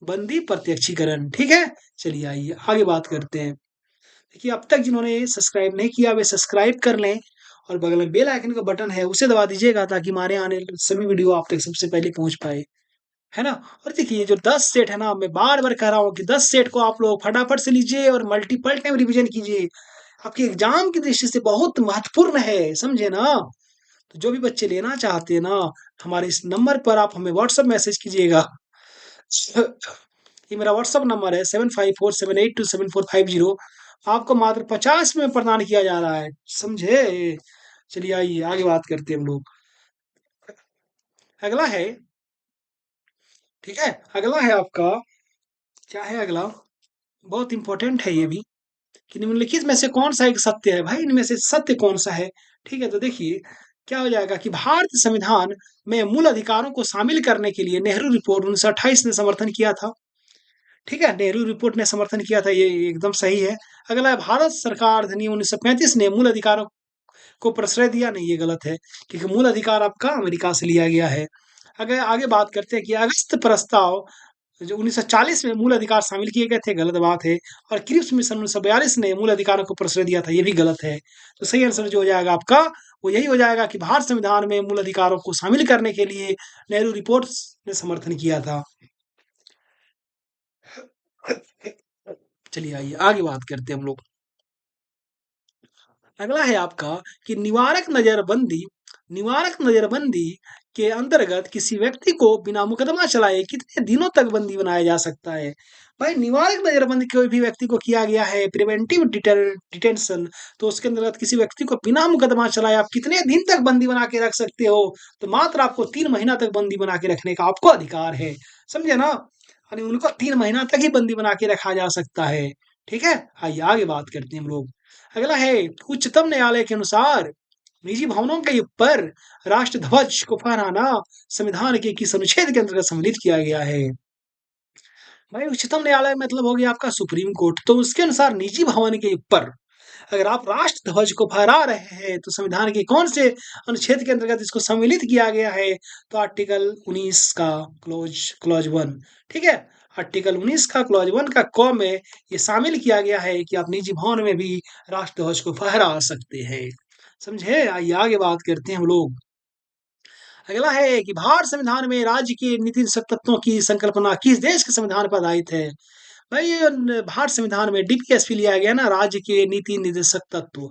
बंदी प्रत्यक्षीकरण। ठीक है, चलिए आइए आगे बात करते हैं। देखिए, अब तक जिन्होंने सब्सक्राइब नहीं किया वे सब्सक्राइब कर लें, और बगल में बेल आइकन का बटन है उसे दबा दीजिएगा ताकि हमारे आने वाले सभी वीडियो आप तक सबसे पहले पहुंच पाए, है ना। और देखिए, ये जो 10 सेट है ना, मैं बार बार कह रहा हूँ कि 10 सेट को आप लोग फटाफट से लीजिए और मल्टीपल टाइम रिवीजन कीजिए। आपके एग्जाम की दृष्टि से बहुत महत्वपूर्ण है, समझे ना। तो जो भी बच्चे लेना चाहते हैं ना, हमारे इस नंबर पर आप हमें व्हाट्सएप मैसेज कीजिएगा। ये मेरा व्हाट्सएप नंबर है 7547827450। आपको मात्र 50 में प्रदान किया जा रहा है, समझे। चलिए आइए आगे बात करते हैं हम लोग। अगला है, ठीक है, अगला है आपका, क्या है अगला, बहुत इंपॉर्टेंट है ये भी, कि निम्नलिखित में से कौन सा एक सत्य है। भाई, इनमें से सत्य कौन सा है। ठीक है, तो देखिए, क्या हो जाएगा कि भारतीय संविधान में मूल अधिकारों को शामिल करने के लिए नेहरू रिपोर्ट 1928 ने समर्थन किया था। ठीक है, नेहरू रिपोर्ट ने समर्थन किया था, ये एकदम सही है। अगला है भारत सरकार अधिनियम 1935 ने मूल अधिकारों को प्रश्रय दिया, नहीं ये गलत है, क्योंकि मूल अधिकार आपका अमेरिका से लिया गया है। अगर आगे बात करते हैं कि अगस्त प्रस्ताव जो 1940 में मूल अधिकार शामिल किए गए थे, गलत बात है। और क्रिप्स मिशन 1942 ने मूल अधिकारों को प्रश्रय दिया था, ये भी गलत है। तो सही आंसर जो हो जाएगा आपका वो यही हो जाएगा कि भारत संविधान में मूल अधिकारों को शामिल करने के लिए नेहरू रिपोर्ट ने समर्थन किया था। चलिए आइए आगे बात करते हैं हम लोग। अगला है आपका कि निवारक नजरबंदी के अंतर्गत किसी व्यक्ति को बिना मुकदमा चलाए कितने दिनों तक बंदी बनाया जा सकता है? भाई निवारक नजरबंदी कोई भी व्यक्ति को किया गया है, प्रिवेंटिव डिटेंशन, तो उसके अंतर्गत किसी व्यक्ति को बिना मुकदमा चलाए आप कितने दिन तक बंदी बना के रख सकते हो? तो मात्र आपको 3 महीना तक बंदी बना के रखने का आपको अधिकार है, समझे ना? यानी उनको 3 महीना तक ही बंदी बना के रखा जा सकता है। ठीक है, आइए आगे बात करते हैं हम लोग। अगला है उच्चतम न्यायालय के अनुसार निजी भवनों के ऊपर राष्ट्र ध्वज को फहराना संविधान के किस अनुच्छेद के अंतर्गत सम्मिलित किया गया है? भाई उच्चतम न्यायालय मतलब हो गया आपका सुप्रीम कोर्ट, तो उसके अनुसार निजी भवन के ऊपर अगर आप राष्ट्र ध्वज को फहरा रहे हैं तो संविधान के कौन से अनुच्छेद के अंतर्गत इसको सम्मिलित किया गया है? तो आर्टिकल 19 का क्लॉज क्लॉज 1। ठीक है, आर्टिकल 19 का क्लॉज 1 का क में ये शामिल किया गया है कि आप निजी भवन में भी राष्ट्र ध्वज को फहरा सकते हैं, समझे? आइए आगे बात करते हैं हम लोग। अगला है कि भारत संविधान में राज्य के नीति निदेशक तत्वों की संकल्पना किस देश के संविधान पर आधारित है? भाई ये भारत संविधान में डीपीएसपी लिया गया ना, राज्य के नीति निर्देशक तत्व।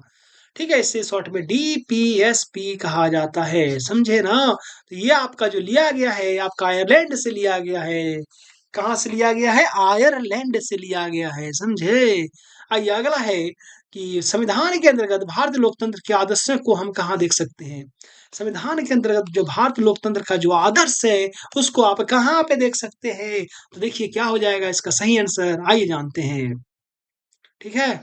ठीक है, इसे शॉर्ट में डीपीएसपी कहा जाता है, समझे ना? तो ये आपका जो लिया गया है आपका आयरलैंड से लिया गया है। कहाँ से लिया गया है? आयरलैंड से लिया गया है, समझे? आइए अगला है कि संविधान के अंतर्गत भारतीय लोकतंत्र के आदर्शों को हम कहाँ देख सकते हैं? संविधान के अंतर्गत जो भारतीय लोकतंत्र का जो आदर्श है उसको आप कहाँ पे देख सकते हैं? तो देखिए क्या हो जाएगा इसका सही आंसर, आइए जानते हैं। ठीक है,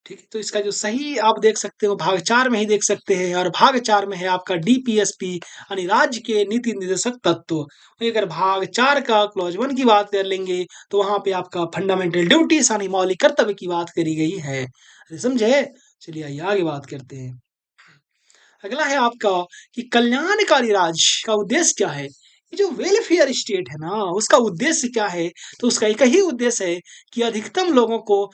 ठीक है, तो इसका जो सही आप देख सकते हो भाग 4 में ही देख सकते हैं, और भाग 4 में है आपका डीपीएसपी यानी राज्य के नीति निर्देशक तत्व। वहीं अगर भाग 4 का क्लॉज 1 की बात कर लेंगे तो वहां पे आपका फंडामेंटल ड्यूटीज यानी मौलिक कर्तव्य की बात करी गई है, समझे? चलिए आइए आगे बात करते हैं। अगला है आपका कि कल्याणकारी राज्य का उद्देश्य क्या है? ये जो वेलफेयर स्टेट है ना उसका उद्देश्य क्या है? तो उसका एक ही उद्देश्य है कि अधिकतम लोगों को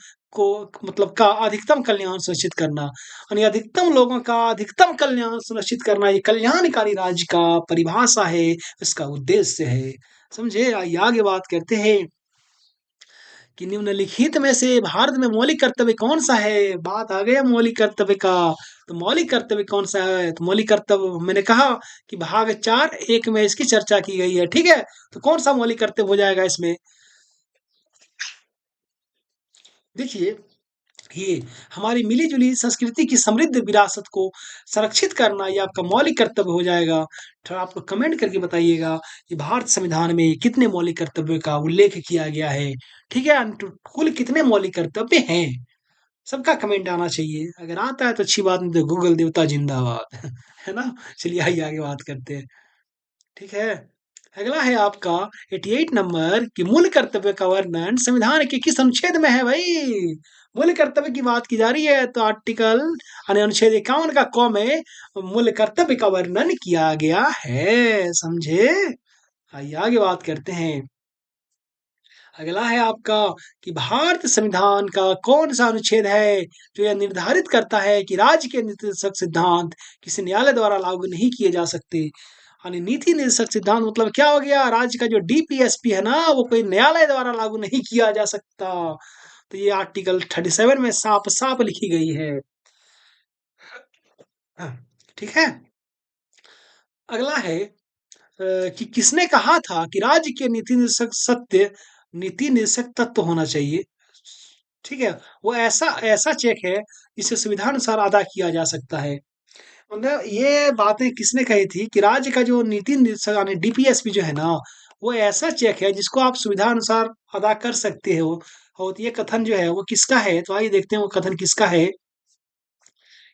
मतलब का अधिकतम कल्याण सुनिश्चित करना, यानी अधिकतम लोगों का अधिकतम कल्याण सुनिश्चित करना, ये कल्याणकारी राज्य का परिभाषा है, इसका उद्देश्य है, समझे? आइए आगे बात करते हैं कि निम्नलिखित में से भारत में मौलिक कर्तव्य कौन सा है? बात आ गया मौलिक कर्तव्य का। तो मौलिक कर्तव्य कौन सा है? तो मौलिक कर्तव्य मैंने कहा कि भाग 4(1) में इसकी चर्चा की गई है। ठीक है, तो कौन सा मौलिक कर्तव्य हो जाएगा इसमें? देखिए, ये हमारी मिली-जुली संस्कृति की समृद्ध विरासत को संरक्षित करना ये आपका मौलिक कर्तव्य हो जाएगा। थोड़ा आप लोग कमेंट करके बताइएगा कि भारत संविधान में कितने मौलिक कर्तव्यों का उल्लेख किया गया है। ठीक है, कुल कितने मौलिक कर्तव्य हैं? सबका कमेंट आना चाहिए। अगर आता है तो अच्छी बात, नहीं तो गूगल देवता जिंदाबाद। है ना? चलिए आइए आगे बात करते हैं। ठीक है, अगला है आपका 88 नंबर कि मूल कर्तव्य का वर्णन संविधान के किस अनुच्छेद में है भाई? मूल कर्तव्य की बात की जा रही है तो आर्टिकल यानी अनुच्छेद 51 का क में मूल कर्तव्य का वर्णन किया गया है, समझे? आइए आगे बात करते हैं। अगला है आपका कि भारत संविधान का कौन सा अनुच्छेद है जो यह निर्धारित करता है कि राज्य के नीतिनिर्देशक सिद्धांत किसी न्यायालय द्वारा लागू नहीं किए जा सकते? यानी नीति निर्देशक सिद्धांत मतलब क्या हो गया? राज्य का जो डीपीएसपी है ना वो कोई न्यायालय द्वारा लागू नहीं किया जा सकता। तो ये आर्टिकल 37 में साफ साफ लिखी गई है। हाँ, ठीक है, अगला है कि किसने कहा था कि राज्य के नीति निर्देशक तत्व होना चाहिए? ठीक है, वो ऐसा ऐसा चेक है जिसे सुविधानुसार अदा किया जा सकता है। मतलब ये बातें किसने कही थी कि राज्य का जो नीति निर्देशक यानी डीपीएसपी जो है ना वो ऐसा चेक है जिसको आप सुविधानुसार अदा कर सकते हो। और ये कथन जो है वो किसका है? तो आइए देखते हैं वो कथन किसका है।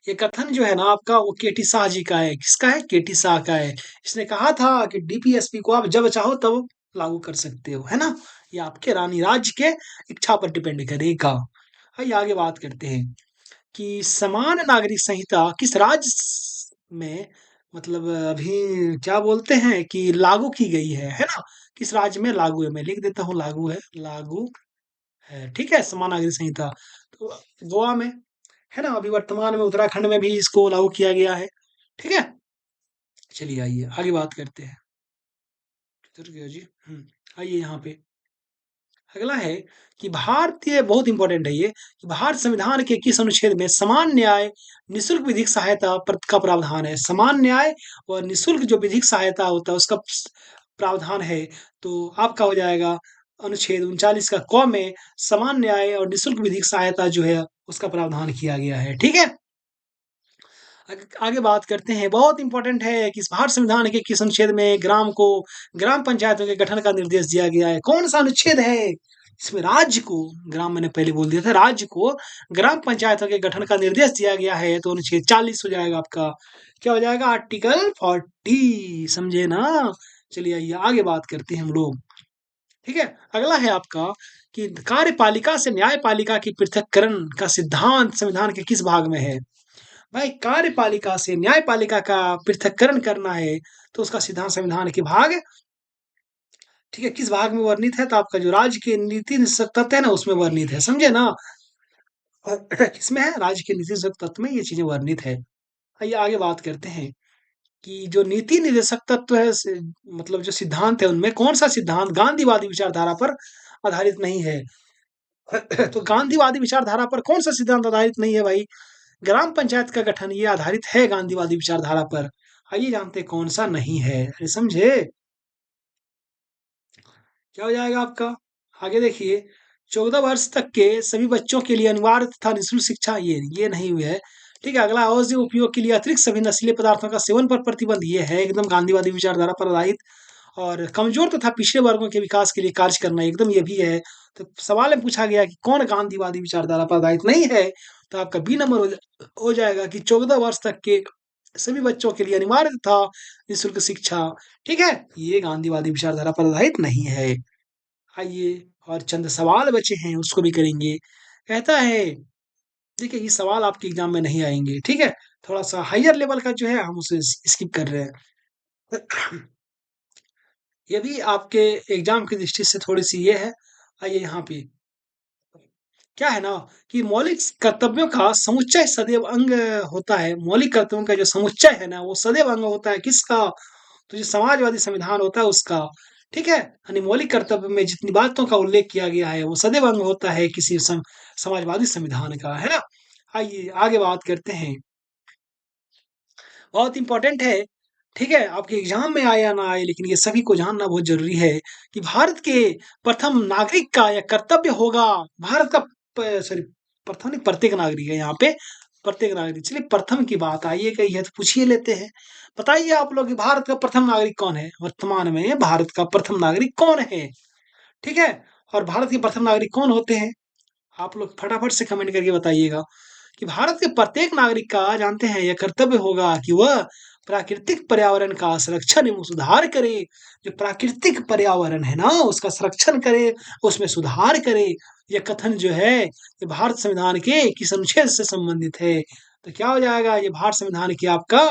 ये कथन जो है ना आपका वो केटी शाह जी का है। किसका है? केटी शाह का है। इसने कहा था कि डीपीएसपी को आप जब चाहो तब लागू कर सकते हो, है ना? ये आपके रानी राज्य के इच्छा पर डिपेंड करेगा। आइए आगे बात करते हैं कि समान नागरिक संहिता किस राज्य में मतलब अभी क्या बोलते हैं कि लागू की गई है ना? किस राज्य में लागू है? मैं लिख देता हूँ लागू है, लागू है, ठीक है? समान नागरिक संहिता तो गोवा में, है ना? अभी वर्तमान में उत्तराखंड में भी इसको लागू किया गया है, ठीक है? चलिए आइए आगे बात करते हैं। किधर गया जी? आइए यहाँ पे अगला है कि भारतीय बहुत इंपॉर्टेंट है ये कि भारत संविधान के किस अनुच्छेद में समान न्याय निशुल्क विधिक सहायता का प्रावधान है? समान न्याय और निशुल्क जो विधिक सहायता होता है उसका प्रावधान है। तो आपका हो जाएगा अनुच्छेद 39 का क में समान न्याय और निशुल्क विधिक सहायता जो है उसका प्रावधान किया गया है, ठीक है? आगे बात करते हैं, बहुत इंपॉर्टेंट है कि इस भारत संविधान के किस अनुच्छेद में ग्राम पंचायतों के गठन का निर्देश दिया गया है? कौन सा अनुच्छेद है? इसमें राज्य को, ग्राम मैंने पहले बोल दिया था, राज्य को ग्राम पंचायतों के गठन का निर्देश दिया गया है, तो अनुच्छेद 40 हो जाएगा आपका। क्या हो जाएगा? आर्टिकल 40, समझे ना? चलिए आइए आगे बात करते हैं हम लोग, ठीक है? अगला है आपका कि कार्यपालिका से न्यायपालिका की पृथक्करण का सिद्धांत संविधान के किस भाग में है? भाई कार्यपालिका से न्यायपालिका का पृथक्करण करना है तो उसका सिद्धांत संविधान के भाग, ठीक है, किस भाग में वर्णित है? तो आपका जो राज्य के नीति निषेध तत्व है ना उसमें वर्णित है, समझे ना? किसमें है? राज्य के नीति निषेध तत्व में ये चीजें वर्णित है। आइए आगे बात करते हैं कि जो नीति निर्देशक तत्व है मतलब जो सिद्धांत है उनमें कौन सा सिद्धांत गांधीवादी विचारधारा पर आधारित नहीं है? तो गांधीवादी विचारधारा पर कौन सा सिद्धांत आधारित नहीं है भाई? ग्राम पंचायत का गठन ये आधारित है गांधीवादी विचारधारा पर। आइए जानते हैं कौन सा नहीं है, अरे समझे? क्या हो जाएगा आपका? आगे देखिए, 14 वर्ष तक के सभी बच्चों के लिए अनिवार्य तथा निःशुल्क शिक्षा, ये नहीं हुई है। ठीक है, अगला औषधि उपयोग के लिए अतिरिक्त सभी नशीले पदार्थों का सेवन पर प्रतिबंध, ये है एकदम गांधीवादी विचारधारा पर आधारित। और कमजोर तथा पिछड़े वर्गों के विकास के लिए कार्य करना, एकदम ये भी है। तो सवाल में पूछा गया कि कौन गांधीवादी विचारधारा पर आधारित नहीं है, तो आपका बी नंबर हो जाएगा कि 14 वर्ष तक के सभी बच्चों के लिए अनिवार्य था निःशुल्क शिक्षा। ठीक है, ये गांधीवादी विचारधारा पर आधारित नहीं है। आइए और चंद सवाल बचे हैं उसको भी करेंगे। कहता है, देखिए ये सवाल आपके एग्जाम में नहीं आएंगे, ठीक है, थोड़ा सा हायर लेवल का जो है हम उसे स्किप कर रहे हैं। ये भी आपके एग्जाम की दृष्टि से थोड़ी-सी ये है। आइए यहाँ पे क्या है ना कि मौलिक कर्तव्यों का समुच्चय सदैव अंग होता है। मौलिक कर्तव्यों का जो समुच्चय है ना वो सदैव अंग होता है किसका? तो जो समाजवादी संविधान होता है उसका। ठीक है? यानी मौलिक कर्तव्य में जितनी बातों का उल्लेख किया गया है वो सदैव अंग होता है किसी समाजवादी संविधान का, है ना? आइए आगे बात करते हैं। बहुत इंपॉर्टेंट है, ठीक है? आपके एग्ज़ाम में आए या ना आए लेकिन ये सभी को जानना बहुत ज़रूरी है कि भारत के प्रथम नागरिक का यह कर्तव्य होगा, भारत का प सॉरी प्रथम नहीं प्रत्येक नागरिक है यहाँ पे, प्रत्येक नागरिक। चलिए प्रथम की बात आई है कही है तो पूछ ही लेते हैं। बताइए आप लोग कि भारत का प्रथम नागरिक कौन है? वर्तमान में भारत का प्रथम नागरिक कौन है? ठीक है? और भारत के प्रथम नागरिक कौन होते हैं? आप लोग फटाफट से कमेंट करके बताइएगा कि भारत के प्रत्येक नागरिक का जानते हैं यह कर्तव्य होगा कि वह प्राकृतिक पर्यावरण का संरक्षण एवं सुधार करे। जो प्राकृतिक पर्यावरण है ना उसका संरक्षण करे, उसमें सुधार करे। यह कथन जो है ये भारत संविधान के किस अनुच्छेद से संबंधित है? तो क्या हो जाएगा? ये भारत संविधान की आपका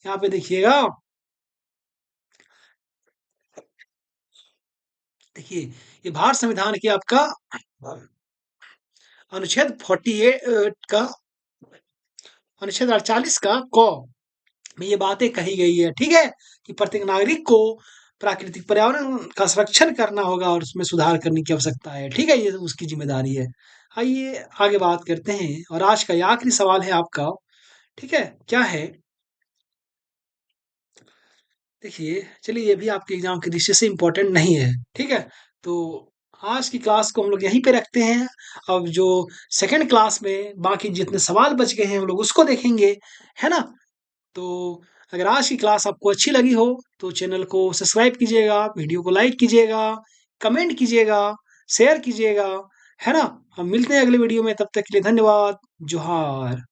यहाँ पे देखिएगा, देखिए ये भारत संविधान की आपका अनुच्छेद 48 का, अनुच्छेद 48 का क में ये बातें कही गई है, ठीक है? कि प्रत्येक नागरिक को प्राकृतिक पर्यावरण का संरक्षण करना होगा और उसमें सुधार करने की आवश्यकता है, ठीक है? ये उसकी ज़िम्मेदारी है। आइए आगे बात करते हैं और आज का ये आखिरी सवाल है आपका, ठीक है? क्या है? देखिए, चलिए ये भी आपके एग्ज़ाम की दृष्टि से इम्पोर्टेंट नहीं है, ठीक है? तो आज की क्लास को हम लोग यहीं पे रखते हैं। अब जो सेकंड क्लास में बाकी जितने सवाल बच गए हैं हम लोग उसको देखेंगे, है ना? तो अगर आज की क्लास आपको अच्छी लगी हो तो चैनल को सब्सक्राइब कीजिएगा, वीडियो को लाइक कीजिएगा, कमेंट कीजिएगा, शेयर कीजिएगा, है ना? हम मिलते हैं अगले वीडियो में, तब तक के लिए धन्यवाद। जोहार।